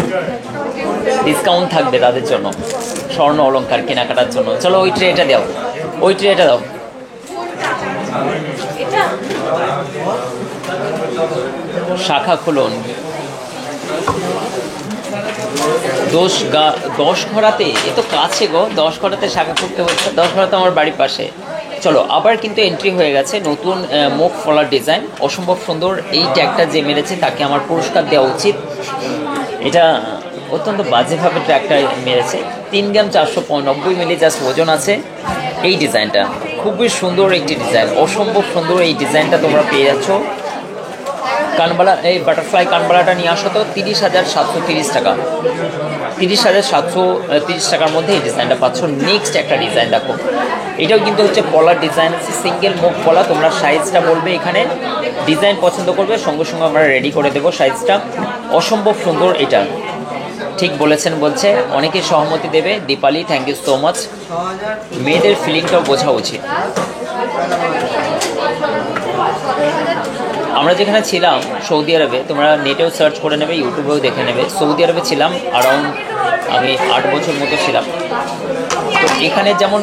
ডিসকাউন্ট থাকবে তাদের জন্য স্বর্ণ অলংকার কেনাকাটার জন্য। চলো ওই ট্রেটা দাও, ওই ট্রেটা দাও। শাখা খুলুন। 10 ঘরাতে, এ তো কাছে গো, 10 ঘরাতে শাখা খুলতে হচ্ছে। 10 ঘরা তো আমার বাড়ির পাশে। চলো আবার কিন্তু এন্ট্রি হয়ে গেছে নতুন মুখ ফলার ডিজাইন, অসম্ভব সুন্দর। এই ট্যাগটা যে মেরেছে তাকে আমার পুরস্কার দেওয়া উচিত। এটা অত্যন্ত বাজেভাবে ট্র্যাকটা মেরেছে। 3 গ্রাম 490 মিলি জাস্ট ওজন আছে। এই ডিজাইনটা খুবই সুন্দর একটি ডিজাইন, অসম্ভব সুন্দর এই ডিজাইনটা তোমরা পেয়ে যাচ্ছ। কানবালা, এই বাটারফ্লাই কানবালাটা নিয়ে আসো তো 30,730 টাকা। 30,730 টাকার মধ্যে এই ডিজাইনটা পাচ্ছ। নেক্সট একটা ডিজাইন দেখো, এটাও কিন্তু হচ্ছে পলার ডিজাইন আছে, সিঙ্গেল মুখ পলা। তোমরা সাইজটা বলবে, এখানে ডিজাইন পছন্দ করবে, সঙ্গে সঙ্গে আমরা রেডি করে দেবো সাইজটা। অসম্ভব সুন্দর এটা, ঠিক বলেছেন বলছে, অনেকে সহমতি দেবে। Dipali, thank you so much. মেয়েদের ফিলিংটাও বোঝা উচিত। আমরা যেখানে ছিলাম সৌদি আরবে, তোমরা নেটেও সার্চ করে নেবে, ইউটিউবেও দেখে নেবে। সৌদি আরবে ছিলাম অ্যারাউন্ড আমি 8 বছর মতো ছিলাম। তো এখানে যেমন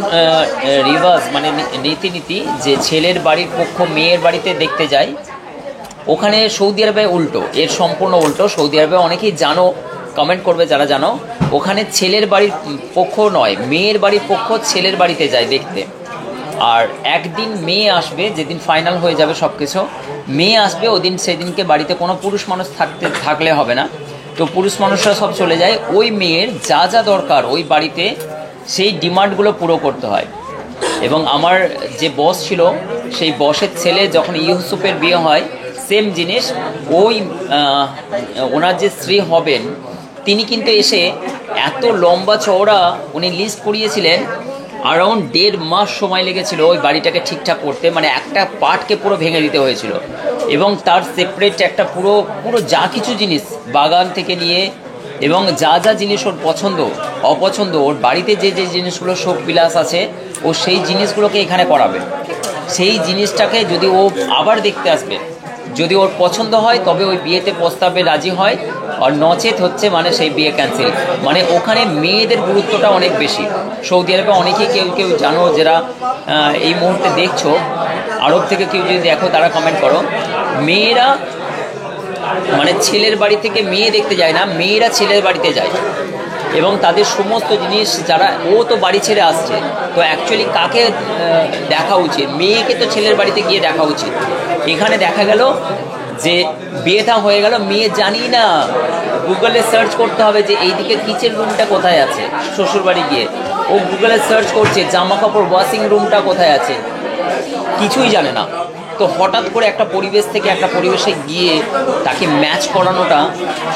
রিভার্স মানে রীতিনীতি, যে ছেলের বাড়ির পক্ষ মেয়ের বাড়িতে দেখতে যায়, ওখানে সৌদি আরবে উল্টো, এর সম্পূর্ণ উল্টো। সৌদি আরবে অনেকেই জানো, কমেন্ট করবে যারা জানো, ওখানে ছেলের বাড়ির পক্ষ নয়, মেয়ের বাড়ির পক্ষ ছেলের বাড়িতে যায় দেখতে। আর একদিন মেয়ে আসবে, যেদিন ফাইনাল হয়ে যাবে সব কিছু, মেয়ে আসবে ওদিন, সেদিনকে বাড়িতে কোনো পুরুষ মানুষ থাকলে হবে না। তো পুরুষ মানুষরা সব চলে যায়, ওই মেয়ের যা যা দরকার ওই বাড়িতে সেই ডিমান্ডগুলো পুরো করতে হয়। এবং আমার যে বস ছিল, সেই বসের ছেলে যখন ইউসুফের বিয়ে হয়, সেম জিনিস। ওই ওনার যে স্ত্রী হবেন, তিনি কিন্তু এসে এত লম্বা চওড়া উনি লিস্ট করিয়েছিলেন, অ্যারাউন্ড 1.5 মাস সময় লেগেছিল ওই বাড়িটাকে ঠিকঠাক করতে। মানে একটা পার্টকে পুরো ভেঙে দিতে হয়েছিল, এবং তার সেপারেট একটা পুরো যা কিছু জিনিস বাগান থেকে নিয়ে, এবং যা যা জিনিস ওর পছন্দ অপছন্দ, ওর বাড়িতে যে যে জিনিসগুলো শোক বিলাস আছে, ও সেই জিনিসগুলোকে এখানে করাবে। সেই জিনিসটাকে যদি ও আবার দেখতে আসবে, যদি ওর পছন্দ হয় তবে ওই বিয়েতে প্রস্তাবে রাজি হয়, আর নচেত হচ্ছে মানে সেই বিয়ে ক্যান্সেল। মানে ওখানে মেয়েদের গুরুত্বটা অনেক বেশি। সৌদি আরবে অনেকেই কেউ জানো, যারা এই মুহূর্তে দেখছো, আরব থেকে কেউ যদি দেখো তারা কমেন্ট করো। মেয়েরা মানে ছেলের বাড়ি থেকে মেয়ে দেখতে যায় না, মেয়েরা ছেলের বাড়িতে যায়, এবং তাদের সমস্ত জিনিস যারা, ও তো বাড়ি ছেড়ে আসছে, তো অ্যাকচুয়ালি কাকে দেখা উচিত? মেয়েকে তো ছেলের বাড়িতে গিয়ে দেখা উচিত। এখানে দেখা গেল যে বিয়েটা হয়ে গেল, মেয়ে জানি না, গুগলে সার্চ করতে হবে যে এইদিকে কিচেন রুমটা কোথায় আছে, শ্বশুরবাড়ি গিয়ে ও গুগলে সার্চ করছে জামা কাপড় ওয়াশিং রুমটা কোথায় আছে, কিছুই জানে না। তো হঠাৎ করে একটা পরিবেশ থেকে একটা পরিবেশে গিয়ে তাকে ম্যাচ করানোটা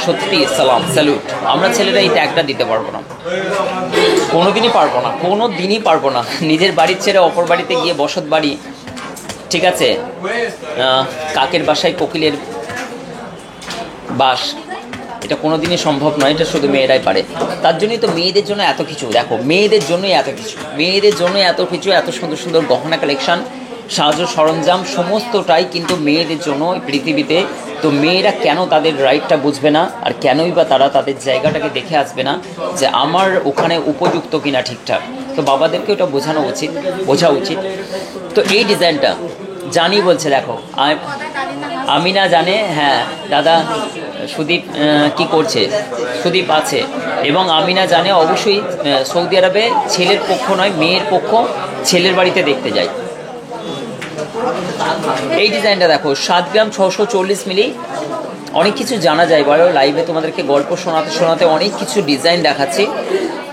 সত্যি সালাম, স্যালুট। আমরা ছেলেরা এই ট্যাগটা দিতে পারবো না, কোনোদিনই পারবো না, কোনো দিনই পারবো না। নিজের বাড়ির ছেড়ে অপর বাড়িতে গিয়ে বসত বাড়ি, ঠিক আছে, কাকের বাসায় কোকিলের বাস, এটা কোনো দিনই সম্ভব নয়। এটা শুধু মেয়েরাই পারে। তার জন্যই তো মেয়েদের জন্য এত কিছু, দেখো মেয়েদের জন্যই এত কিছু, মেয়েদের জন্য এত কিছু, এত সুন্দর সুন্দর গহনা কালেকশন, সাজ সরঞ্জাম, সমস্তটাই কিন্তু মেয়েদের জন্য পৃথিবীতে। তো মেয়েরা কেন তাদের রাইটটা বুঝবে না, আর কেনই বা তারা তাদের জায়গাটাকে দেখে আসবে না যে আমার ওখানে উপযুক্ত কিনা ঠিকঠাক? তো বাবাদেরকে ওটা বোঝা উচিত। তো এই ডিজাইনটা জানি বলছে, দেখো আমিনা জানে, হ্যাঁ দাদা সুদীপ কি করছে, সুদীপ আছে, এবং আমিনা জানে অবশ্যই সৌদি আরবে ছেলের পক্ষ নয় মেয়ের পক্ষ ছেলের বাড়িতে দেখতে যায়। এই ডিজাইনটা দেখো, 7 গ্রাম 640 মিলি। অনেক কিছু জানা যায় বলো, লাইভে তোমাদেরকে গল্প শোনাতে অনেক কিছু ডিজাইন দেখাচ্ছি।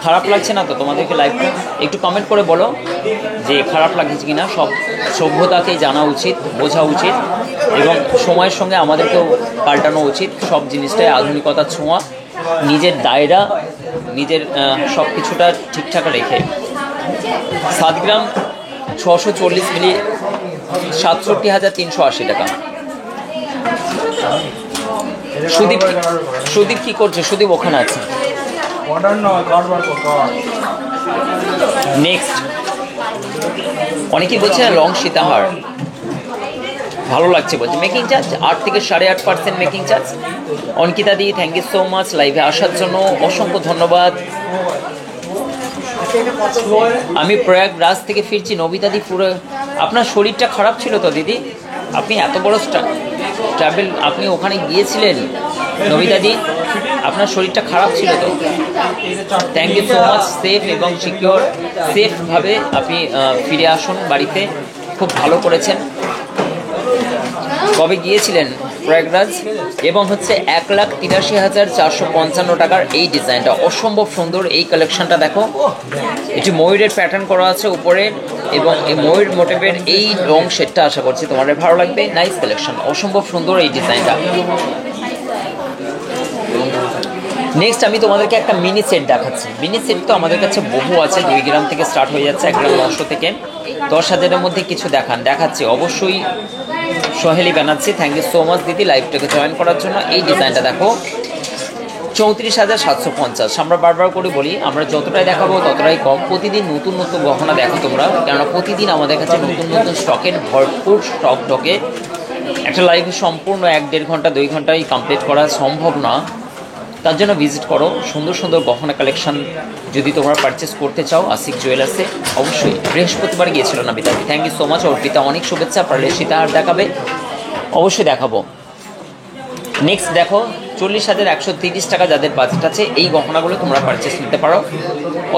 খারাপ লাগছে না তো তোমাদেরকে লাইভটা? একটু কমেন্ট করে বলো যে খারাপ লাগছে কি না। সব সভ্যতাকেই জানা উচিত, বোঝা উচিত এবং সময়ের সঙ্গে আমাদেরকেও পাল্টানো উচিত। সব জিনিসটাই আধুনিকতার ছোঁয়া, নিজের দায়রা, নিজের সব কিছুটা ঠিকঠাক রেখে। 7 গ্রাম 640 মিলি 67,380 টাকা। সুদীপ কি করছে? সুদীপ ওখানে আছে। নেক্সট অনেকেই বলছে লং সীতাহার ভালো লাগছে, বলছে মেকিং চার্জ 8 থেকে 8.5% মেকিং চার্জ। অঙ্কিতা দি, থ্যাংক ইউ সো মাচ লাইভে আসার জন্য, অসংখ্য ধন্যবাদ। আমি প্রয়াগরাজ থেকে ফিরছি। নবিতা দি, পুরো আপনার শরীরটা খারাপ ছিল তো দিদি? আপনি এত বড় ট্রাভেল, আপনি ওখানে গিয়েছিলেন নবিতা দি, আপনার শরীরটা খারাপ ছিল তো? Thank you so much. Safe এবং সিকিওর, সেফভাবে আপনি ফিরে আসুন বাড়িতে, খুব ভালো করেছেন। কবে গিয়েছিলেন প্রয়াগরাজ? এবং হচ্ছে 1,83,455 টাকার এই ডিজাইনটা অসম্ভব সুন্দর। এই কালেকশনটা দেখো, এটি ময়ূরের প্যাটার্ন করা আছে উপরে এবং এই ময়ূর মোটিভের এই লং সেটটা আশা করছি তোমাদের ভালো লাগবে। নাইস কালেকশন, অসম্ভব সুন্দর এই ডিজাইনটা। নেক্সট আমি তোমাদেরকে একটা মিনি সেট দেখাচ্ছি। মিনি সেট তো আমাদের কাছে বহু আছে, 2 গ্রাম থেকে স্টার্ট হয়ে যাচ্ছে, 1 গ্রাম 900 থেকে 10,000-এর মধ্যে কিছু দেখাচ্ছি অবশ্যই। Soheli Banerjee, thank you so much দিদি লাইভটাকে জয়েন করার জন্য। এই ডিজাইনটা দেখো 34,750। আমরা বারবার করে বলি, আমরা যতটাই দেখাবো ততটাই কম। প্রতিদিন নতুন নতুন গহনা দেখো তোমরা, কেননা প্রতিদিন আমাদের কাছে নতুন নতুন স্টকের ভরপুর স্টক ঢোকে। একটা লাইভে সম্পূর্ণ 1-1.5 ঘন্টা 2 ঘন্টায় কমপ্লিট করা সম্ভব না, তার জন্য ভিজিট করো। সুন্দর সুন্দর গহনা কালেকশন যদি তোমরা পারচেস করতে চাও আশিক জুয়েলার্সে, অবশ্যই। বৃহস্পতিবার গিয়েছিল না বিতাদি, thank you so much. Arpita অনেক শুভেচ্ছা। পারলে সীতাহার দেখাবে, অবশ্যই দেখাবো। নেক্সট দেখো 40,130 টাকা যাদের বাজেট আছে, এই গহনাগুলো তোমরা পারচেস নিতে পারো,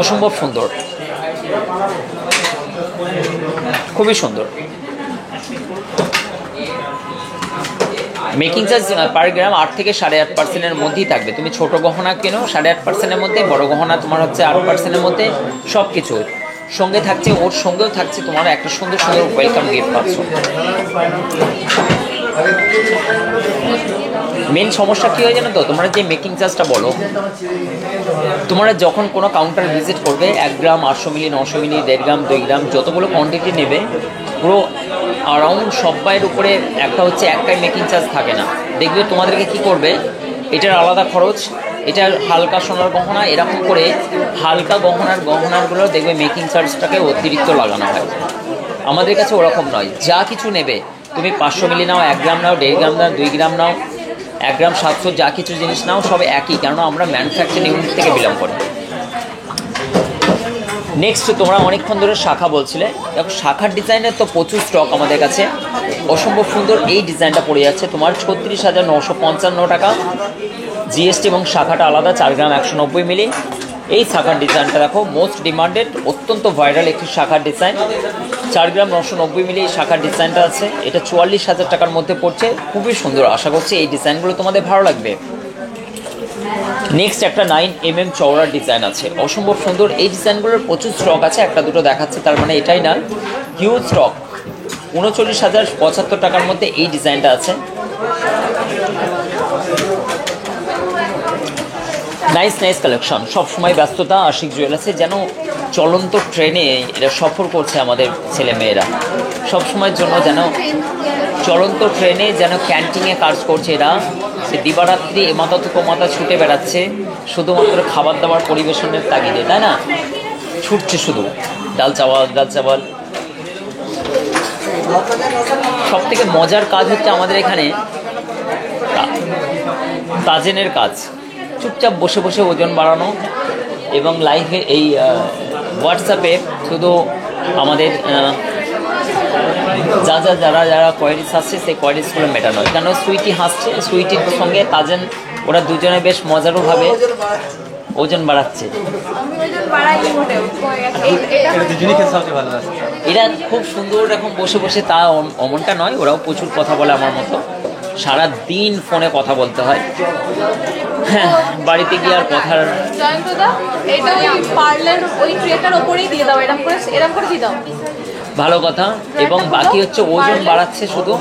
অসম্ভব সুন্দর, খুবই সুন্দর। মেকিং চার্জ পার গ্রাম 8 থেকে 8.5%-এর মধ্যেই থাকবে। তুমি ছোট গহনা কেনো 8.5%-এর মধ্যে, বড় গহনা তোমার হচ্ছে 8%-এর মধ্যে। সব কিছু সঙ্গে থাকছে, ওর সঙ্গেও থাকছে তোমার একটা সুন্দর সুন্দর ওয়েলকাম গিফট পাচ্ছ। মেন সমস্যা কী হয় জানো তো, তোমরা যে মেকিং চার্জটা বলো, তোমরা যখন কোনো কাউন্টার ভিজিট করবে 1 গ্রাম 800 মিলি 900 মিলি 1.5 গ্রাম 2 গ্রাম যতগুলো কোয়ান্টিটি নেবে, পুরো অ্যারাউন্ড সব্বাইয়ের উপরে একটা হচ্ছে একটাই মেকিং চার্জ থাকে না। দেখবে তোমাদেরকে কি করবে, এটার আলাদা খরচ, এটার হালকা সোনার গহনা, এরকম করে হালকা গহনারগুলো দেখবে মেকিং চার্জটাকে অতিরিক্ত লাগানো হয়। আমাদের কাছে ওরকম নয়, যা কিছু নেবে তুমি 500 মিলি নাও, 1 গ্রাম নাও, 1.5 গ্রাম নাও, 2 গ্রাম নাও, 1 গ্রাম 700, যা কিছু জিনিস নাও সব একই, কেননা আমরা ম্যানুফ্যাকচারিং ইউনিট থেকে বিলং করি। নেক্সট তোমরা অনেকক্ষণ ধরে শাখা বলছিলে, দেখো শাখার ডিজাইনের তো প্রচুর স্টক আমাদের কাছে, অসম্ভব সুন্দর। এই ডিজাইনটা পড়ে যাচ্ছে তোমার 36,955 টাকা, জিএসটি এবং শাখাটা আলাদা, 4 গ্রাম 190 মিলি। এই শাখার ডিজাইনটা দেখো, মোস্ট ডিমান্ডেড, অত্যন্ত ভাইরাল একটি শাখার ডিজাইন, 4 গ্রাম 990 মিলি এই শাখার ডিজাইনটা আছে। এটা 44,000 টাকার মধ্যে পড়ছে, খুবই সুন্দর। আশা করছি এই ডিজাইনগুলো তোমাদের ভালো লাগবে। নেক্সট একটা 9mm চওড়ার ডিজাইন আছে, অসম্ভব সুন্দর। এই ডিজাইনগুলোর প্রচুর স্টক আছে, একটা দুটো দেখাচ্ছে তার মানে এটাই না, হিউজ স্টক। 39,075 টাকার মধ্যে এই ডিজাইনটা আছে। Nice collection. সবসময় ব্যস্ততা আশিক জুয়েলার্সে, যেন চলন্ত ট্রেনে এরা সফর করছে আমাদের ছেলেমেয়েরা, সবসময়ের জন্য যেন চলন্ত ট্রেনে যেন ক্যান্টিনে কাজ করছে এরা, সে দিবারাত্রি এমাথা থেকে ওমাথা ছুটে বেড়াচ্ছে শুধুমাত্র খাবার দাবার পরিবেশনের তাগিদে, তাই না? ছুটছে শুধু ডাল চাওয়াল। সব থেকে মজার কাজ হচ্ছে আমাদের এখানে তাজেনের কাজ, চুপচাপ বসে বসে ওজন বাড়ানো এবং লাইভে এই হোয়াটসঅ্যাপে শুধু আমাদের যারা কোয়ারিজ আসছে সেই কোয়ারিজগুলো মেটানো। কেন সুইটি হাসছে, সুইটির সঙ্গে তাজেন, ওরা দুজনে বেশ মজারোভাবে ওজন বাড়াচ্ছে। এরা খুব সুন্দর এরকম বসে বসে, তা অমনটা নয়, ওরাও প্রচুর কথা বলে আমার মতো, সারা দিন ফোনে কথা বলতে হয়। হ্যাঁ বাড়িতে গিয়ে আর কথার জয়ন্তদা এটা ওই পার্লার ওই ট্রেটার ওপরেই দিয়ে দাও, এরকম করে দিয়ে দাও। ভালো কথা। এবং বাকি হচ্ছে ওজন বাড়াচ্ছে শুধু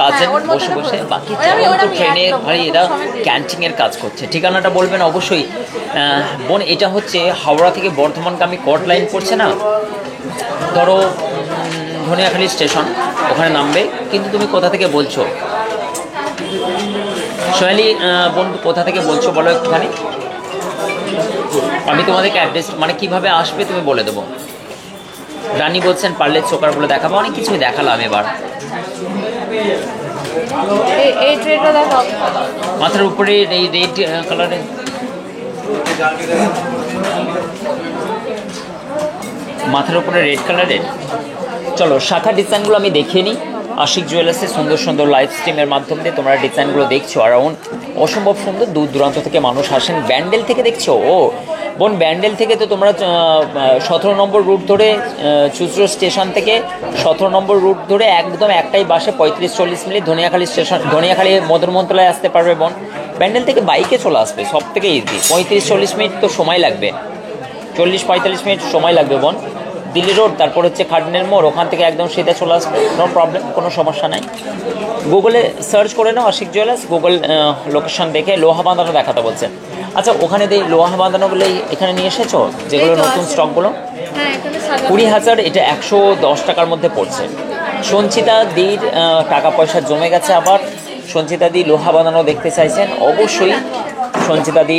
কাজে ওর মধ্যে বসে বসে, দেখো। বাকি ওরা ট্রেনে একদম ভাই এরা সমেত দিয়ে ক্যান্টিনের কাজ করছে। ঠিকানাটা বলবেন অবশ্যই। বোন এটা হচ্ছে হাওড়া থেকে বর্ধমানগামী কট লাইন পড়ছে না, ধরো ধনিয়াখালী স্টেশন, ওখানে নামবে। কিন্তু তুমি কোথা থেকে বলছো সোনালি বোন, কোথা থেকে বলছো বলো একটুখানি, আমি তোমাদেরকে অ্যাড্রেস মানে কিভাবে আসবে তুমি বলে দেবো। রানী বলছেন পারলে চোকারগুলো দেখাবো, অনেক কিছুই দেখালাম এবার। এই ট্রেটা দেখো, মাথার উপরে এই রেড কালারের, মাথার উপরে রেড কালারের। চলো শাখা ডিজাইনগুলো আমি দেখিয়ে নিই। আশিক জুয়েলার্সের সুন্দর সুন্দর লাইভ স্ট্রিমের মাধ্যম দিয়ে তোমরা ডিজাইনগুলো দেখছো, আর অসম্ভব সুন্দর। দূর দূরান্ত থেকে মানুষ আসেন। ব্যান্ডেল থেকে দেখছো? ও বোন ব্যান্ডেল থেকে তো তোমরা 17 নম্বর রুট ধরে, চুচড়ো স্টেশন থেকে 17 নম্বর রুট ধরে একদম একটাই বাসে 35-40 মিনিট ধনিয়াখালী স্টেশন, ধনিয়াখালী মদনমন্তলায় আসতে পারবে বোন। ব্যান্ডেল থেকে বাইকে চলে আসবে, সব থেকে ইজি। 35-40 মিনিট তো সময় লাগবে, 40-45 মিনিট সময় লাগবে বোন। দিল্লি রোড, তারপর হচ্ছে খাটনের মোড়, ওখান থেকে একদম সিধা চলে আসবে, নো প্রবলেম, কোনো সমস্যা নাই। গুগলে সার্চ করে নাও আশিক জুয়েলার্স, গুগল লোকেশন দেখে লোহা বাঁধানো দেখাতে বলছে। আচ্ছা ওখানে দিয়ে লোহা বাঁধানোগুলো এখানে নিয়ে এসেছো, যেগুলো নতুন স্টকগুলো? হ্যাঁ এখানে সাদা 20,000, এটা 110 টাকার মধ্যে পড়ছে। সঞ্চিতা দির টাকা পয়সা জমে গেছে আবার। সঞ্চিতা দি লোহা বাঁধানো দেখতে চাইছেন, অবশ্যই সঞ্চিতা দি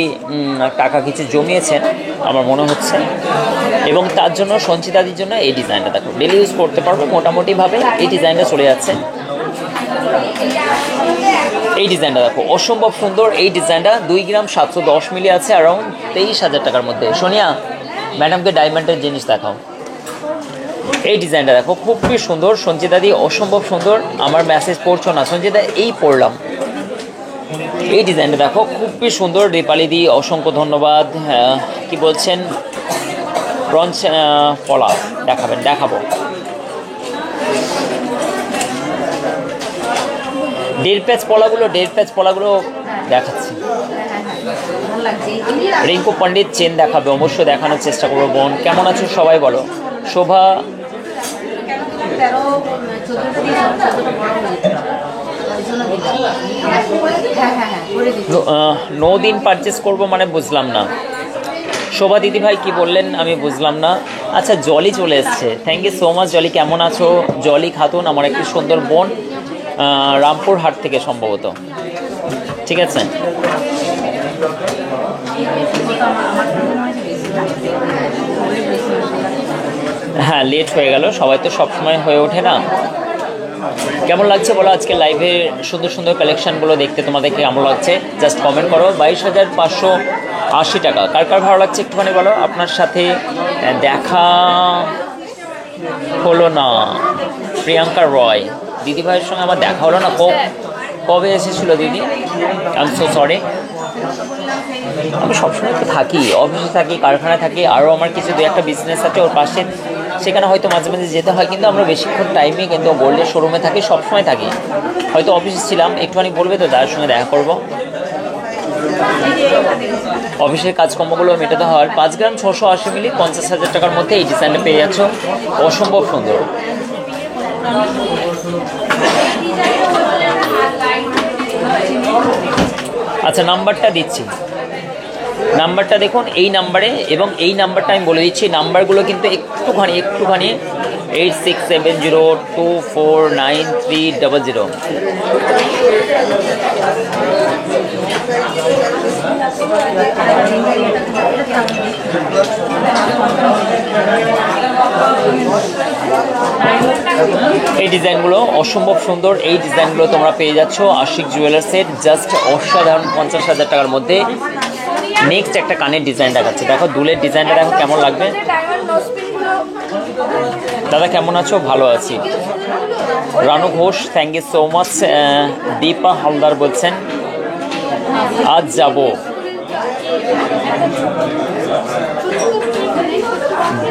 টাকা কিছু জমিয়েছেন আমার মনে হচ্ছে, এবং তার জন্য সঞ্চিতাদির জন্য এই ডিজাইনটা দেখো, ডেলি ইউজ করতে পারবো মোটামুটিভাবে। এই ডিজাইনটা চলে যাচ্ছে, এই ডিজাইনটা দেখো অসম্ভব সুন্দর। এই ডিজাইনটা 2 গ্রাম 710 মিলি আছে, অ্যারাউন্ড 23,000 টাকার মধ্যে। সোনিয়া ম্যাডামকে ডায়মন্ডের জিনিস দেখাও। এই ডিজাইনটা দেখো খুবই সুন্দর। সঞ্চিতা দি অসম্ভব সুন্দর। আমার মেসেজ পড়ছো না সঞ্চিতা? এই পড়লাম। এই ডিজাইনটা দেখো খুবই সুন্দর। দীপালি দি অসংখ্য ধন্যবাদ। কি বলছেন? ব্রঞ্জ পলা দেখাবেন? দেখাবো। দেড় প্যাচ পলাগুলো দেখাচ্ছি। রিঙ্কু পণ্ডিত চেন দেখাবে, অবশ্যই দেখানোর চেষ্টা করবো বোন। কেমন আছো সবাই বলো? শোভা দিন পারচেস করবো মানে বুঝলাম না। শোভা দিদি ভাই কি বললেন আমি বুঝলাম না। আচ্ছা জলি চলে এসছে, thank you so much Jolly. কেমন আছো জলি খাতুন? আমার একটি সুন্দর বোন, রামপুরহাট থেকে সম্ভবত। ঠিক আছে, হ্যাঁ লেট হয়ে গেল, সবাই তো সবসময় হয়ে ওঠে না। কেমন লাগছে বলো আজকে লাইভে সুন্দর সুন্দর কালেকশানগুলো দেখতে? তোমাদেরকে কেমন লাগছে জাস্ট কমেন্ট করো। 22,580 টাকা। কার কার ভালো লাগছে একটুখানি বলো। আপনার সাথে দেখা হলো না প্রিয়াঙ্কা রয়, দিদিভাইয়ের সঙ্গে আমার দেখা হলো না। কবে এসেছিল দিদি? I am so sorry. আমি সবসময় তো থাকি, অফিসে থাকি, কারখানায় থাকি, আরও আমার কিছু দু একটা বিজনেস আছে ওর পাশে, সেখানে হয়তো মাঝে মাঝে যেতে হয়। কিন্তু আমরা বেশিক্ষণ টাইমে কিন্তু গোল্ডের শোরুমে থাকি, সবসময় থাকি। হয়তো অফিসে ছিলাম, একটুখানি বলবে তো তার সঙ্গে দেখা করব। অফিসের কাজকর্মগুলো মেটাতে হয়। 5 গ্রাম 680 মিলি 50,000 টাকার মধ্যে এই ডিজাইনটা পেয়ে যাচ্ছ, অসম্ভব সুন্দর। আচ্ছা নাম্বারটা দিচ্ছি, নাম্বারটা দেখুন এই নাম্বারে, এবং এই নাম্বারটা আমি বলে দিচ্ছি। নাম্বারগুলো কিন্তু একটুখানি 8670249300। এই ডিজাইনগুলো অসম্ভব সুন্দর। এই ডিজাইনগুলো তোমরা পেয়ে যাচ্ছ আশিক জুয়েলার্সের জাস্ট অসাধারণ 50,000 টাকার মধ্যে। নেক্সট একটা কানের ডিজাইন দেখাচ্ছে, দেখো দুলের ডিজাইনটা দেখো কেমন লাগবে। দাদা কেমন আছো? ভালো আছি। Ranu Ghosh thank you so much. Dipa Haldar বলছেন আজ যাব,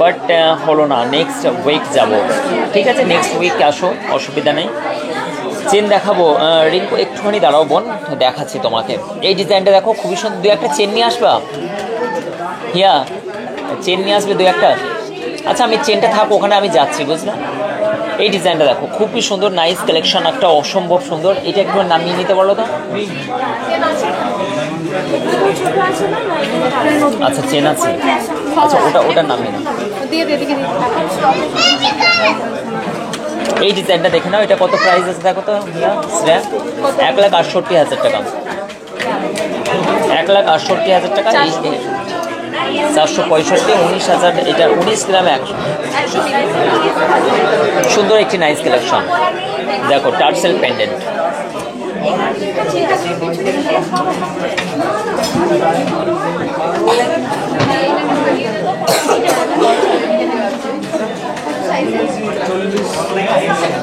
বাট হলো না, নেক্সট উইক যাব। ঠিক আছে নেক্সট উইক আসো, অসুবিধা নেই। চেন দেখাবো রিঙ্কু, একটুখানি দাঁড়াও বোন, দেখাচ্ছি তোমাকে। এই ডিজাইনটা দেখো, খুবই সুন্দর। দু একটা চেন নিয়ে আসবা হিয়া, চেন নিয়ে আসবে দু একটা। আচ্ছা আমি চেনটা থাকো ওখানে, আমি যাচ্ছি, বুঝলাম। এই ডিজাইনটা দেখো, খুবই সুন্দর, নাইস কালেকশন একটা, অসম্ভব সুন্দর। এটা একটু নামিয়ে নিতে পারলো তো? আচ্ছা চেন আছে, আচ্ছা ওটা নামিয়ে না। এই ডিজাইনটা দেখে নাও, এটা কত প্রাইস আছে দেখো তো হিয়া, শ্রেয়া? 1,68,000 টাকা। 1,68,000 টাকা। 465, 19,000, এটা 19 গ্রাম 100। সুন্দর একটি নাইস কালেকশন দেখো, টার্সেল পেন্ডেন্ট।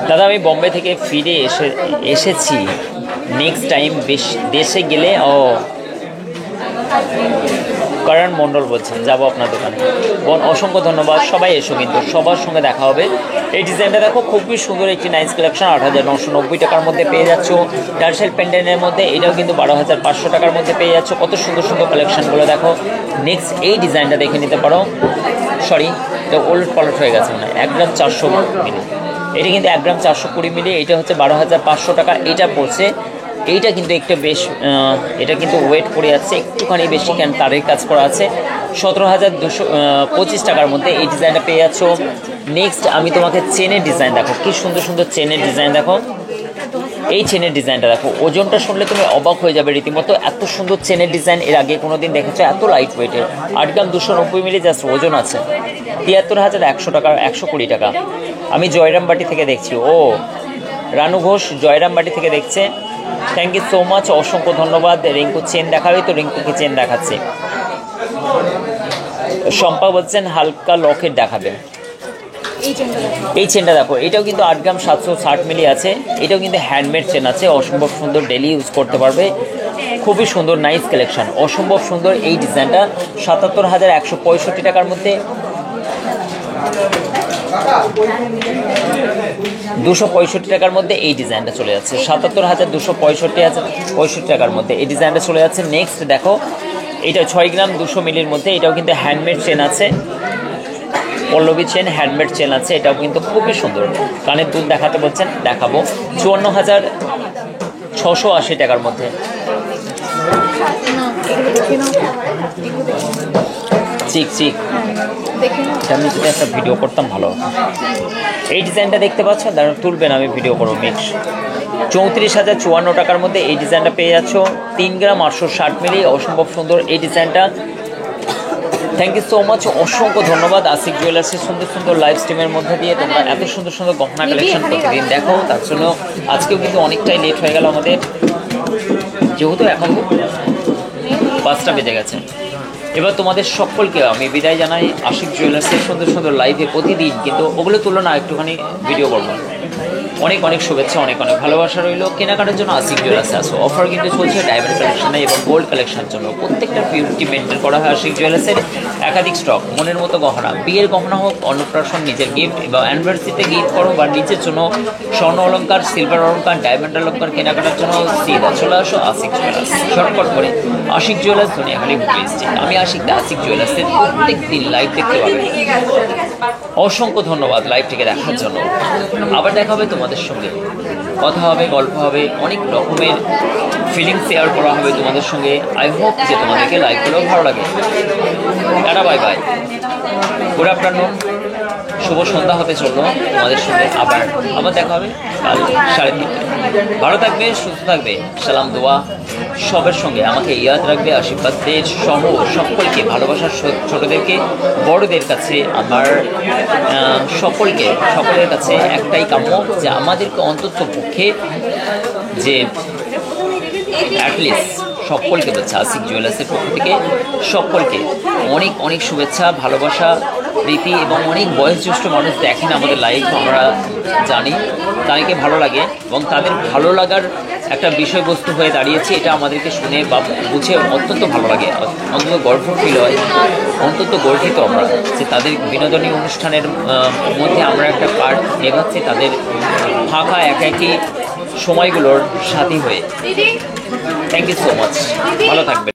দাদা আমি বম্বে থেকে ফিরে এসেছি, নেক্সট টাইম দেশে গেলে করণ মণ্ডল বলছেন যাবো আপনার দোকানে। বোন অসংখ্য ধন্যবাদ, সবাই এসো, কিন্তু সবার সঙ্গে দেখা হবে। এই ডিজাইনটা দেখো, খুবই সুন্দর একটি নাইস কালেকশন। 8,990 টাকার মধ্যে পেয়ে যাচ্ছ টার্সেল পেন্ডেন্টের মধ্যে। এটাও কিন্তু 12,500 টাকার মধ্যে পেয়ে যাচ্ছ। কত সুন্দর সুন্দর কালেকশনগুলো দেখো। নেক্সট এই ডিজাইনটা দেখে নিতে পারো। সরি, এটা ওল্ড পালট হয়ে গেছে মনে হয়। 1 গ্রাম 400 মিলি, এটা কিন্তু 1 গ্রাম 420 মিলি। এটা হচ্ছে 12,500 টাকা। এটা পড়ছে, এইটা কিন্তু একটু বেশ, এটা কিন্তু ওয়েট করে যাচ্ছে একটুখানি বেশি, কেন তারের কাজ করা আছে। 17,225 টাকার মধ্যে এই ডিজাইনটা পেয়ে যাচ্ছ। নেক্সট আমি তোমাকে চেনের ডিজাইন দেখো, কি সুন্দর সুন্দর চেনের ডিজাইন দেখো। এই চেনের ডিজাইনটা দেখো, ওজনটা শুনলে তুমি অবাক হয়ে যাবে রীতিমতো। এত সুন্দর চেনের ডিজাইন এর আগে কোনোদিন দেখেছো? এত লাইট ওয়েটের, 8 গ্রাম 290 মিলি জাস্ট ওজন আছে। 73,100 টাকা, 120 টাকা। আমি জয়রামবাটি থেকে দেখছি। ও রানু ঘোষ জয়রামবাটি থেকে দেখছে, থ্যাংক ইউ সো মাচ, অসংখ্য ধন্যবাদ। রিঙ্কু চেন দেখাবে তো, রিঙ্কুকে চেন দেখাচ্ছে। শম্পা বলছেন হালকা লকেট দেখাবে। এই চেনটা দেখো, এটাও কিন্তু 8 গ্রাম 760 মিলি আছে। এটাও কিন্তু হ্যান্ডমেড চেন আছে, অসম্ভব সুন্দর, ডেলি ইউজ করতে পারবে। খুবই সুন্দর নাইস কালেকশন, অসম্ভব সুন্দর। এই ডিজাইনটা 77,165 টাকার মধ্যে, 265 টাকার মধ্যে এই ডিজাইনটা চলে যাচ্ছে। 77,265 টাকার মধ্যে এই ডিজাইনটা চলে যাচ্ছে। নেক্সট দেখো, এটা 6 গ্রাম 200 মিলির মধ্যে। এটাও কিন্তু হ্যান্ডমেড চেন আছে, পল্লবী চেন, হ্যান্ডমেড চেন আছে। এটাও কিন্তু খুবই সুন্দর। কানের দুল দেখাতে বলছেন, দেখাবো। 54,680 টাকার মধ্যে। চিক চিক, আমি যদি একটা ভিডিও করতাম ভালো হতো। এই ডিজাইনটা দেখতে পাচ্ছ, দাঁড়ান তুলবেন, আমি ভিডিও করবো। মিক্স 34,054 টাকার মধ্যে এই ডিজাইনটা পেয়ে যাচ্ছ। 3 গ্রাম 860 মিলি, অসম্ভব সুন্দর এই ডিজাইনটা। থ্যাংক ইউ সো মাচ, অসংখ্য ধন্যবাদ। আশিক জুয়েলার্সের সুন্দর সুন্দর লাইভ স্ট্রিমের মধ্যে দিয়ে তোমরা এত সুন্দর সুন্দর গহনা কালেকশন প্রতিদিন দেখো, তার জন্য আজকেও কিন্তু অনেকটাই লেট হয়ে গেল আমাদের, যেহেতু এখন 5টা বেজে গেছে। এবার তোমাদের সকলকে আমি বিদায় জানাই আশিক জুয়েলার্সের সুন্দর সুন্দর লাইভে প্রতিদিন, কিন্তু ওগুলো তুলো না, একটুখানি ভিডিও করবো। অনেক অনেক শুভেচ্ছা, অনেক অনেক ভালোবাসা রইল। কেনাকাটার জন্য আশিক জুয়েলার্সে আসো, অফার কিন্তু চলছে ডায়মন্ড কালেকশনে এবং গোল্ড কালেকশনের জন্য। প্রত্যেকটা পিউরিটি মেনটেন করা হয় আশিক জুয়েলার্সের। একাধিক স্টক, মনের মতো গহনা, বিয়ের গহনা হোক, অন্নপ্রাশন, নিজের গিফট বা অ্যানিভার্সারিতে গিফট করো, বা নিজের জন্য স্বর্ণ অলঙ্কার, সিলভার অলঙ্কার, ডায়মন্ড অলঙ্কার কেনাকাটার জন্য সিধা চলে আসো আশিক জুয়েলার্স। শর্টকাট করে আশিক জুয়েলার্স, দুনিয়াখালী হুগলি স্ট্রিট। আমি আশিক আশিক জুয়েলার্সের প্রত্যেক দিন লাইভ দেখতে পাবেন। অসংখ্য ধন্যবাদ লাইভটিকে দেখার জন্য। আবার দেখা হবে তোমাদের সঙ্গে, কথা হবে, গল্প হবে, অনেক রকমের ফিলিংস শেয়ার করা হবে তোমাদের সঙ্গে। আই হোপ যে তোমাদেরকে লাইভগুলোও ভালো লাগে। Tata, bye bye, good afternoon, শুভ সন্ধ্যা হতে চললো তোমাদের সঙ্গে। আবার দেখা হবে কাল 3:30। ভালো থাকবে, সুস্থ থাকবে, সালাম দোয়া সবের সঙ্গে। আমাকে ইয়াদ রাখবে, আশীর্বাদের সহ সকলকে ভালোবাসার, ছোটদেরকে বড়দের কাছে আমার সকলের কাছে একটাই কাম্য, যে আমাদেরকে অন্তত পক্ষে যে অ্যাটলিস্ট সকলকে বলছে আশিক জুয়েলার্সের পক্ষ থেকে সকলকে অনেক অনেক শুভেচ্ছা, ভালোবাসা, প্রীতি। এবং অনেক বয়োজ্যেষ্ঠ মানুষ দেখেন আমাদের লাইভ, আমরা জানি তাদেরকে ভালো লাগে এবং তাদের ভালো লাগার একটা বিষয়বস্তু হয়ে দাঁড়িয়েছে। এটা আমাদেরকে শুনে বা বুঝে অত্যন্ত ভালো লাগে, অন্তত গর্ব ফিল হয়, অন্তত গর্বিত আমরা যে তাদের বিনোদনী অনুষ্ঠানের মধ্যে আমরা একটা পার্ট নেভাচ্ছি। তাদের ফাঁকা একাকি সময়গুলোর সাথী হয়ে। দিদি থ্যাংক ইউ সো মাচ, ভালো থাকবেন।